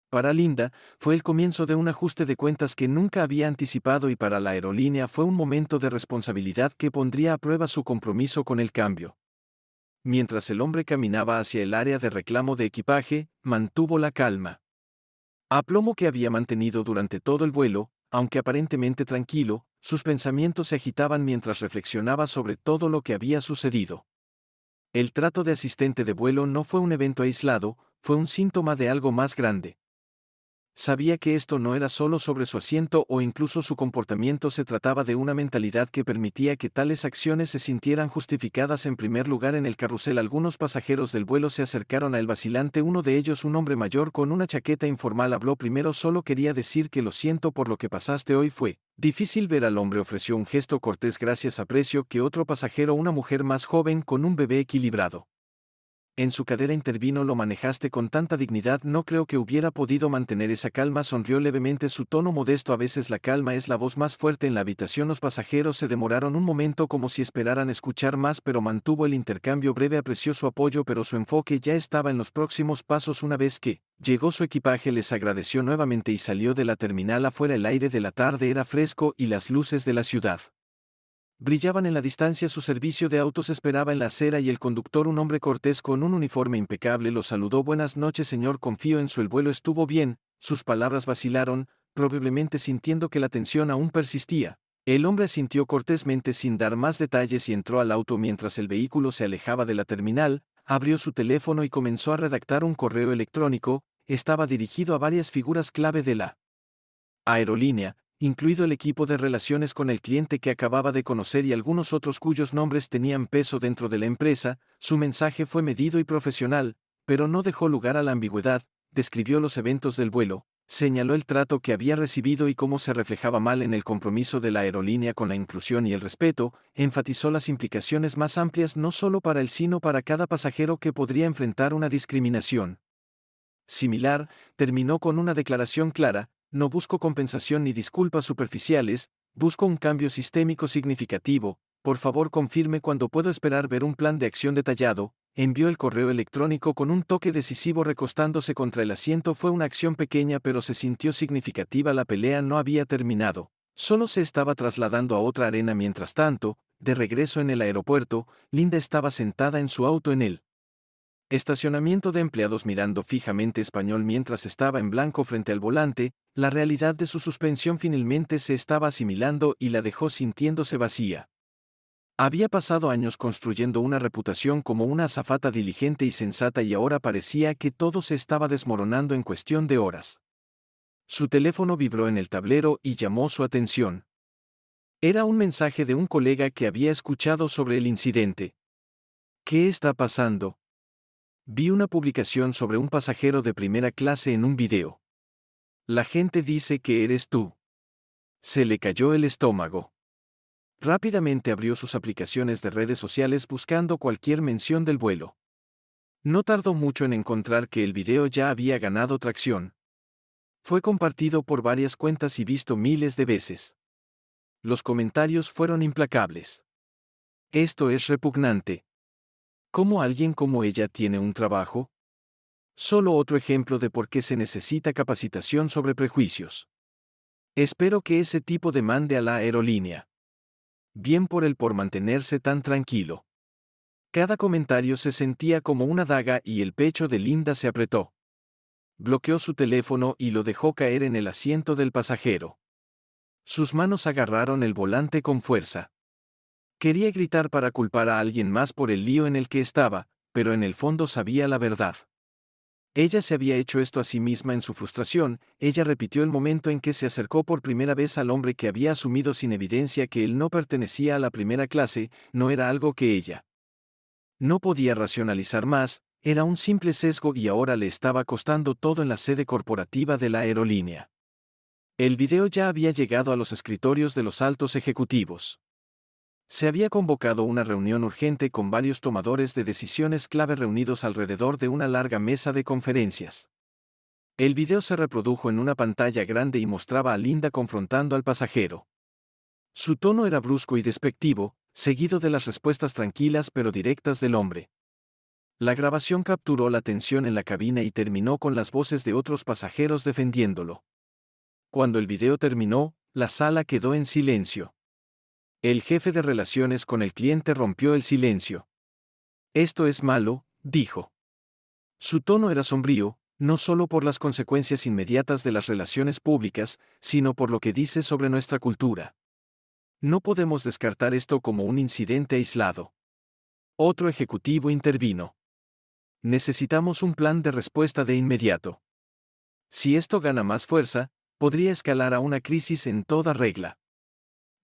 Para Linda, fue el comienzo de un ajuste de cuentas que nunca había anticipado, y para la aerolínea fue un momento de responsabilidad que pondría a prueba su compromiso con el cambio. Mientras el hombre caminaba hacia el área de reclamo de equipaje, mantuvo la calma. Aplomo que había mantenido durante todo el vuelo. Aunque aparentemente tranquilo, sus pensamientos se agitaban mientras reflexionaba sobre todo lo que había sucedido. El trato de asistente de vuelo no fue un evento aislado, fue un síntoma de algo más grande. Sabía que esto no era solo sobre su asiento o incluso su comportamiento, se trataba de una mentalidad que permitía que tales acciones se sintieran justificadas. En primer lugar, en el carrusel algunos pasajeros del vuelo se acercaron a él vacilante. Uno de ellos, un hombre mayor con una chaqueta informal, habló primero. Solo quería decir que lo siento por lo que pasaste hoy, fue difícil ver al hombre. Ofreció un gesto cortés. Gracias, aprecio que otro pasajero, una mujer más joven con un bebé equilibrado en su cadera, intervino. Lo manejaste con tanta dignidad, no creo que hubiera podido mantener esa calma. Sonrió levemente, su tono modesto. A veces la calma es la voz más fuerte en la habitación. Los pasajeros se demoraron un momento como si esperaran escuchar más, pero mantuvo el intercambio breve. Apreció su apoyo, pero su enfoque ya estaba en los próximos pasos. Una vez que llegó su equipaje, les agradeció nuevamente y salió de la terminal. Afuera el aire de la tarde era fresco y las luces de la ciudad brillaban en la distancia. Su servicio de autos esperaba en la acera y el conductor, un hombre cortés con un uniforme impecable, lo saludó. Buenas noches, señor, confío en su. El vuelo estuvo bien. Sus palabras vacilaron, probablemente sintiendo que la tensión aún persistía. El hombre asintió cortésmente sin dar más detalles y entró al auto. Mientras el vehículo se alejaba de la terminal, abrió su teléfono y comenzó a redactar un correo electrónico. Estaba dirigido a varias figuras clave de la aerolínea, incluido el equipo de relaciones con el cliente que acababa de conocer y algunos otros cuyos nombres tenían peso dentro de la empresa. Su mensaje fue medido y profesional, pero no dejó lugar a la ambigüedad. Describió los eventos del vuelo, señaló el trato que había recibido y cómo se reflejaba mal en el compromiso de la aerolínea con la inclusión y el respeto. Enfatizó las implicaciones más amplias no solo para él sino para cada pasajero que podría enfrentar una discriminación similar. Terminó con una declaración clara: no busco compensación ni disculpas superficiales, busco un cambio sistémico significativo. Por favor, confirme cuándo puedo esperar ver un plan de acción detallado. Envió el correo electrónico con un toque decisivo recostándose contra el asiento. Fue una acción pequeña pero se sintió significativa. La pelea no había terminado, solo se estaba trasladando a otra arena. Mientras tanto, de regreso en el aeropuerto, Linda estaba sentada en su auto en el estacionamiento de empleados mirando fijamente español mientras estaba en blanco frente al volante. La realidad de su suspensión finalmente se estaba asimilando y la dejó sintiéndose vacía. Había pasado años construyendo una reputación como una azafata diligente y sensata y ahora parecía que todo se estaba desmoronando en cuestión de horas. Su teléfono vibró en el tablero y llamó su atención. Era un mensaje de un colega que había escuchado sobre el incidente. ¿Qué está pasando? Vi una publicación sobre un pasajero de primera clase en un video. La gente dice que eres tú. Se le cayó el estómago. Rápidamente abrió sus aplicaciones de redes sociales buscando cualquier mención del vuelo. No tardó mucho en encontrar que el video ya había ganado tracción. Fue compartido por varias cuentas y visto miles de veces. Los comentarios fueron implacables. Esto es repugnante. ¿Cómo alguien como ella tiene un trabajo? Solo otro ejemplo de por qué se necesita capacitación sobre prejuicios. Espero que ese tipo demande a la aerolínea. Bien por mantenerse tan tranquilo. Cada comentario se sentía como una daga y el pecho de Linda se apretó. Bloqueó su teléfono y lo dejó caer en el asiento del pasajero. Sus manos agarraron el volante con fuerza. Quería gritar para culpar a alguien más por el lío en el que estaba, pero en el fondo sabía la verdad. Ella se había hecho esto a sí misma en su frustración. Ella repitió el momento en que se acercó por primera vez al hombre que había asumido sin evidencia que él no pertenecía a la primera clase. No era algo que ella no podía racionalizar más, era un simple sesgo y ahora le estaba costando todo en la sede corporativa de la aerolínea. El video ya había llegado a los escritorios de los altos ejecutivos. Se había convocado una reunión urgente con varios tomadores de decisiones clave reunidos alrededor de una larga mesa de conferencias. El video se reprodujo en una pantalla grande y mostraba a Linda confrontando al pasajero. Su tono era brusco y despectivo, seguido de las respuestas tranquilas pero directas del hombre. La grabación capturó la tensión en la cabina y terminó con las voces de otros pasajeros defendiéndolo. Cuando el video terminó, la sala quedó en silencio. El jefe de relaciones con el cliente rompió el silencio. Esto es malo, dijo. Su tono era sombrío, no solo por las consecuencias inmediatas de las relaciones públicas, sino por lo que dice sobre nuestra cultura. No podemos descartar esto como un incidente aislado. Otro ejecutivo intervino. Necesitamos un plan de respuesta de inmediato. Si esto gana más fuerza, podría escalar a una crisis en toda regla.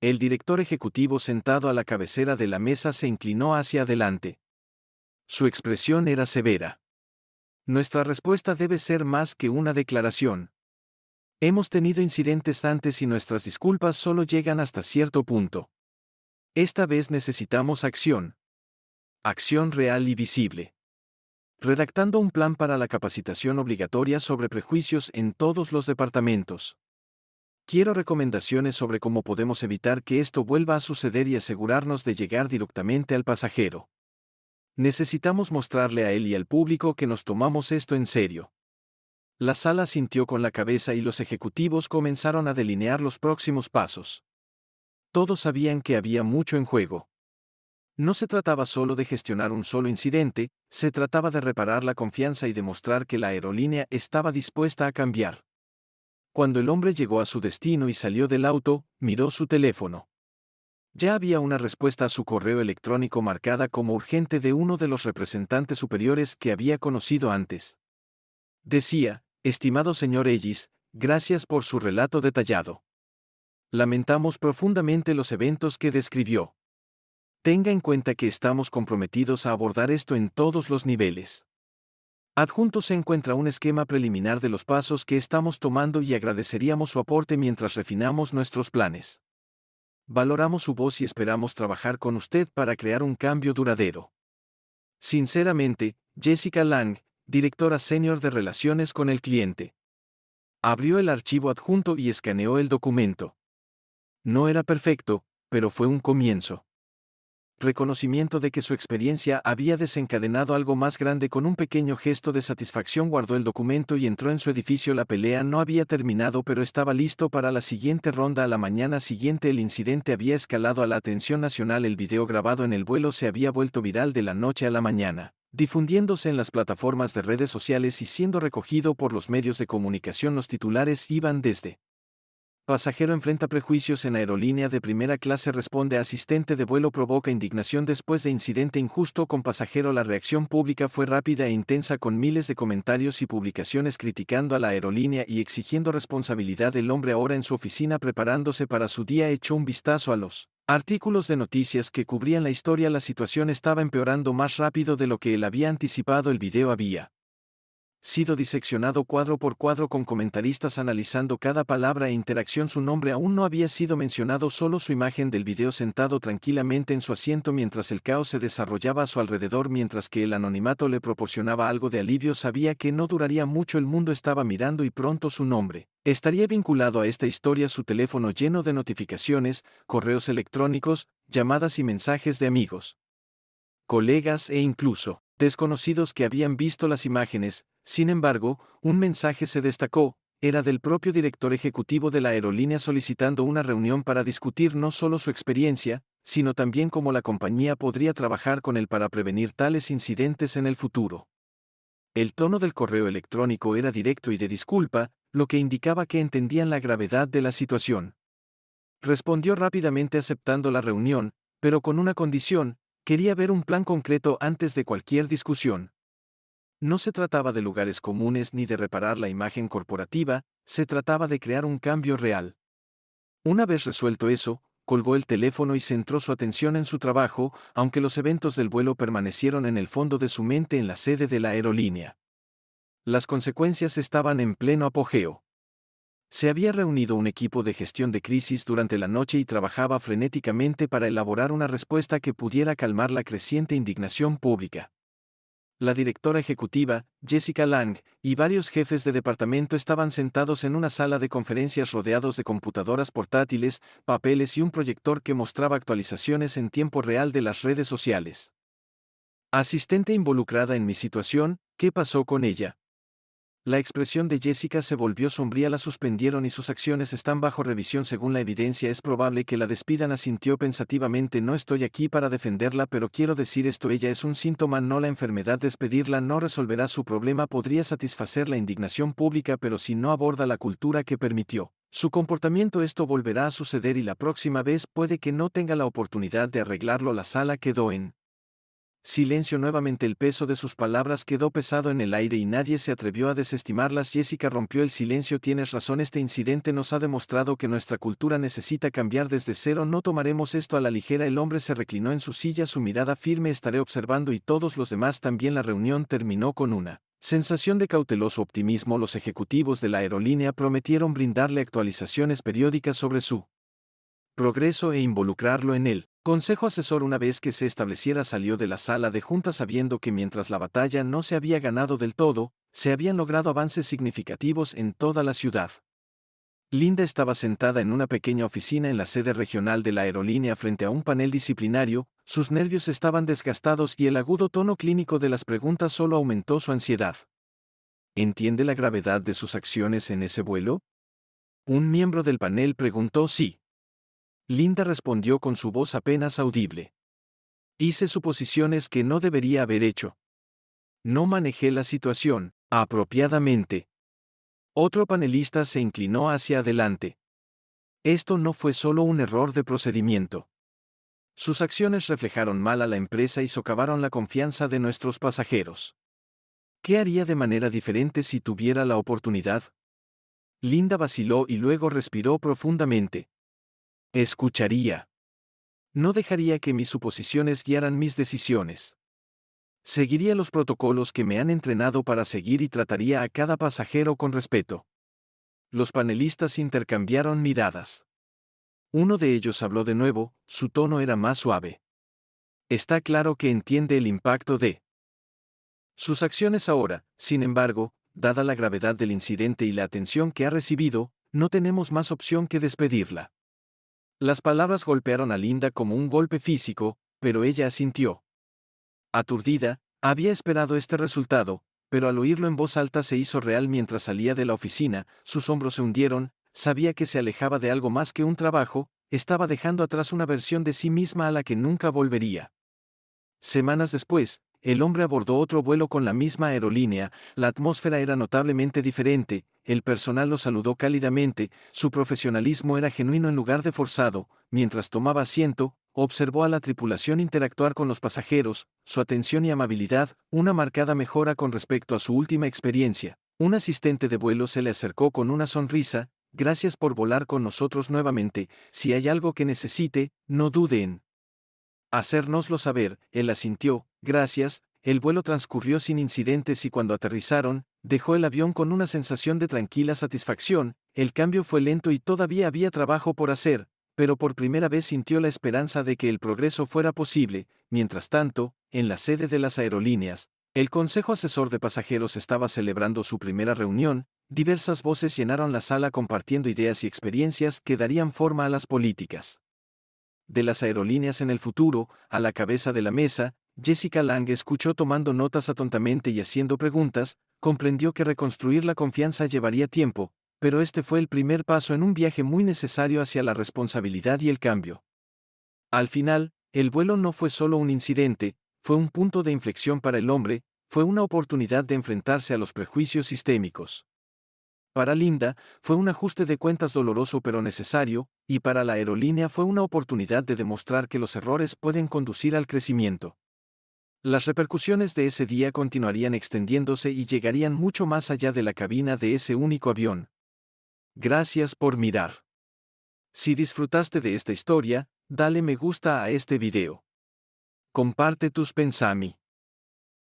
El director ejecutivo sentado a la cabecera de la mesa se inclinó hacia adelante. Su expresión era severa. Nuestra respuesta debe ser más que una declaración. Hemos tenido incidentes antes y nuestras disculpas solo llegan hasta cierto punto. Esta vez necesitamos acción. Acción real y visible. Redactando un plan para la capacitación obligatoria sobre prejuicios en todos los departamentos. Quiero recomendaciones sobre cómo podemos evitar que esto vuelva a suceder y asegurarnos de llegar directamente al pasajero. Necesitamos mostrarle a él y al público que nos tomamos esto en serio. La sala asintió con la cabeza y los ejecutivos comenzaron a delinear los próximos pasos. Todos sabían que había mucho en juego. No se trataba solo de gestionar un solo incidente, se trataba de reparar la confianza y demostrar que la aerolínea estaba dispuesta a cambiar. Cuando el hombre llegó a su destino y salió del auto, miró su teléfono. Ya había una respuesta a su correo electrónico marcada como urgente de uno de los representantes superiores que había conocido antes. Decía: estimado señor Ellis, gracias por su relato detallado. Lamentamos profundamente los eventos que describió. Tenga en cuenta que estamos comprometidos a abordar esto en todos los niveles. Adjunto se encuentra un esquema preliminar de los pasos que estamos tomando y agradeceríamos su aporte mientras refinamos nuestros planes. Valoramos su voz y esperamos trabajar con usted para crear un cambio duradero. Sinceramente, Jessica Lang, directora senior de Relaciones con el Cliente. Abrió el archivo adjunto y escaneó el documento. No era perfecto, pero fue un comienzo. Reconocimiento de que su experiencia había desencadenado algo más grande. Con un pequeño gesto de satisfacción guardó el documento y entró en su edificio. La pelea no había terminado, pero estaba listo para la siguiente ronda. A la mañana siguiente el incidente había escalado a la atención nacional. El video grabado en el vuelo se había vuelto viral de la noche a la mañana, difundiéndose en las plataformas de redes sociales y siendo recogido por los medios de comunicación. Los titulares iban desde: pasajero enfrenta prejuicios en aerolínea de primera clase, responde asistente de vuelo, provoca indignación después de incidente injusto con pasajero. La reacción pública fue rápida e intensa, con miles de comentarios y publicaciones criticando a la aerolínea y exigiendo responsabilidad. El hombre, ahora en su oficina preparándose para su día, echó un vistazo a los artículos de noticias que cubrían la historia. La situación estaba empeorando más rápido de lo que él había anticipado. El video había sido diseccionado cuadro por cuadro, con comentaristas analizando cada palabra e interacción. Su nombre aún no había sido mencionado, solo su imagen del video sentado tranquilamente en su asiento mientras el caos se desarrollaba a su alrededor. Mientras que el anonimato le proporcionaba algo de alivio, sabía que no duraría mucho. El mundo estaba mirando y pronto su nombre estaría vinculado a esta historia. Su teléfono lleno de notificaciones, correos electrónicos, llamadas y mensajes de amigos, colegas e incluso desconocidos que habían visto las imágenes. Sin embargo, un mensaje se destacó: era del propio director ejecutivo de la aerolínea solicitando una reunión para discutir no solo su experiencia, sino también cómo la compañía podría trabajar con él para prevenir tales incidentes en el futuro. El tono del correo electrónico era directo y de disculpa, lo que indicaba que entendían la gravedad de la situación. Respondió rápidamente aceptando la reunión, pero con una condición: quería ver un plan concreto antes de cualquier discusión. No se trataba de lugares comunes ni de reparar la imagen corporativa, se trataba de crear un cambio real. Una vez resuelto eso, colgó el teléfono y centró su atención en su trabajo, aunque los eventos del vuelo permanecieron en el fondo de su mente en la sede de la aerolínea. Las consecuencias estaban en pleno apogeo. Se había reunido un equipo de gestión de crisis durante la noche y trabajaba frenéticamente para elaborar una respuesta que pudiera calmar la creciente indignación pública. La directora ejecutiva, Jessica Lang, y varios jefes de departamento estaban sentados en una sala de conferencias rodeados de computadoras portátiles, papeles y un proyector que mostraba actualizaciones en tiempo real de las redes sociales. Asistente involucrada en mi situación, ¿qué pasó con ella? La expresión de Jessica se volvió sombría. La suspendieron y sus acciones están bajo revisión. Según la evidencia, es probable que la despidan. Asintió pensativamente. No estoy aquí para defenderla, pero quiero decir esto: ella es un síntoma, no la enfermedad. Despedirla no resolverá su problema. Podría satisfacer la indignación pública, pero si no aborda la cultura que permitió su comportamiento, esto volverá a suceder y la próxima vez puede que no tenga la oportunidad de arreglarlo. La sala quedó en silencio nuevamente. El peso de sus palabras quedó pesado en el aire y nadie se atrevió a desestimarlas. Jessica rompió el silencio: tienes razón, este incidente nos ha demostrado que nuestra cultura necesita cambiar desde cero. No tomaremos esto a la ligera. El hombre se reclinó en su silla, su mirada firme. Estaré observando, y todos los demás también. La reunión terminó con una sensación de cauteloso optimismo. Los ejecutivos de la aerolínea prometieron brindarle actualizaciones periódicas sobre su progreso e involucrarlo en el consejo asesor. Una vez que se estableciera, salió de la sala de juntas sabiendo que mientras la batalla no se había ganado del todo, se habían logrado avances significativos en toda la ciudad. Linda estaba sentada en una pequeña oficina en la sede regional de la aerolínea frente a un panel disciplinario. Sus nervios estaban desgastados y el agudo tono clínico de las preguntas solo aumentó su ansiedad. ¿Entiende la gravedad de sus acciones en ese vuelo? Un miembro del panel preguntó. Sí. Linda respondió con su voz apenas audible. Hice suposiciones que no debería haber hecho. No manejé la situación apropiadamente. Otro panelista se inclinó hacia adelante. Esto no fue solo un error de procedimiento. Sus acciones reflejaron mal a la empresa y socavaron la confianza de nuestros pasajeros. ¿Qué haría de manera diferente si tuviera la oportunidad? Linda vaciló y luego respiró profundamente. Escucharía. No dejaría que mis suposiciones guiaran mis decisiones. Seguiría los protocolos que me han entrenado para seguir y trataría a cada pasajero con respeto. Los panelistas intercambiaron miradas. Uno de ellos habló de nuevo, su tono era más suave. Está claro que entiende el impacto de sus acciones ahora, sin embargo, dada la gravedad del incidente y la atención que ha recibido, no tenemos más opción que despedirla. Las palabras golpearon a Linda como un golpe físico, pero ella asintió. Aturdida, había esperado este resultado, pero al oírlo en voz alta se hizo real mientras salía de la oficina, sus hombros se hundieron, sabía que se alejaba de algo más que un trabajo, estaba dejando atrás una versión de sí misma a la que nunca volvería. Semanas después, el hombre abordó otro vuelo con la misma aerolínea, la atmósfera era notablemente diferente, el personal lo saludó cálidamente, su profesionalismo era genuino en lugar de forzado, mientras tomaba asiento, observó a la tripulación interactuar con los pasajeros, su atención y amabilidad, una marcada mejora con respecto a su última experiencia. Un asistente de vuelo se le acercó con una sonrisa, gracias por volar con nosotros nuevamente, si hay algo que necesite, no dude en hacérnoslo saber. Él asintió, gracias. El vuelo transcurrió sin incidentes y cuando aterrizaron, dejó el avión con una sensación de tranquila satisfacción. El cambio fue lento y todavía había trabajo por hacer, pero por primera vez sintió la esperanza de que el progreso fuera posible. Mientras tanto, en la sede de las aerolíneas, el Consejo Asesor de Pasajeros estaba celebrando su primera reunión, diversas voces llenaron la sala compartiendo ideas y experiencias que darían forma a las políticas de las aerolíneas en el futuro. A la cabeza de la mesa, Jessica Lang escuchó tomando notas atontamente y haciendo preguntas, comprendió que reconstruir la confianza llevaría tiempo, pero este fue el primer paso en un viaje muy necesario hacia la responsabilidad y el cambio. Al final, el vuelo no fue solo un incidente, fue un punto de inflexión para el hombre, fue una oportunidad de enfrentarse a los prejuicios sistémicos. Para Linda, fue un ajuste de cuentas doloroso pero necesario, y para la aerolínea fue una oportunidad de demostrar que los errores pueden conducir al crecimiento. Las repercusiones de ese día continuarían extendiéndose y llegarían mucho más allá de la cabina de ese único avión. Gracias por mirar. Si disfrutaste de esta historia, dale me gusta a este video. Comparte tus pensami.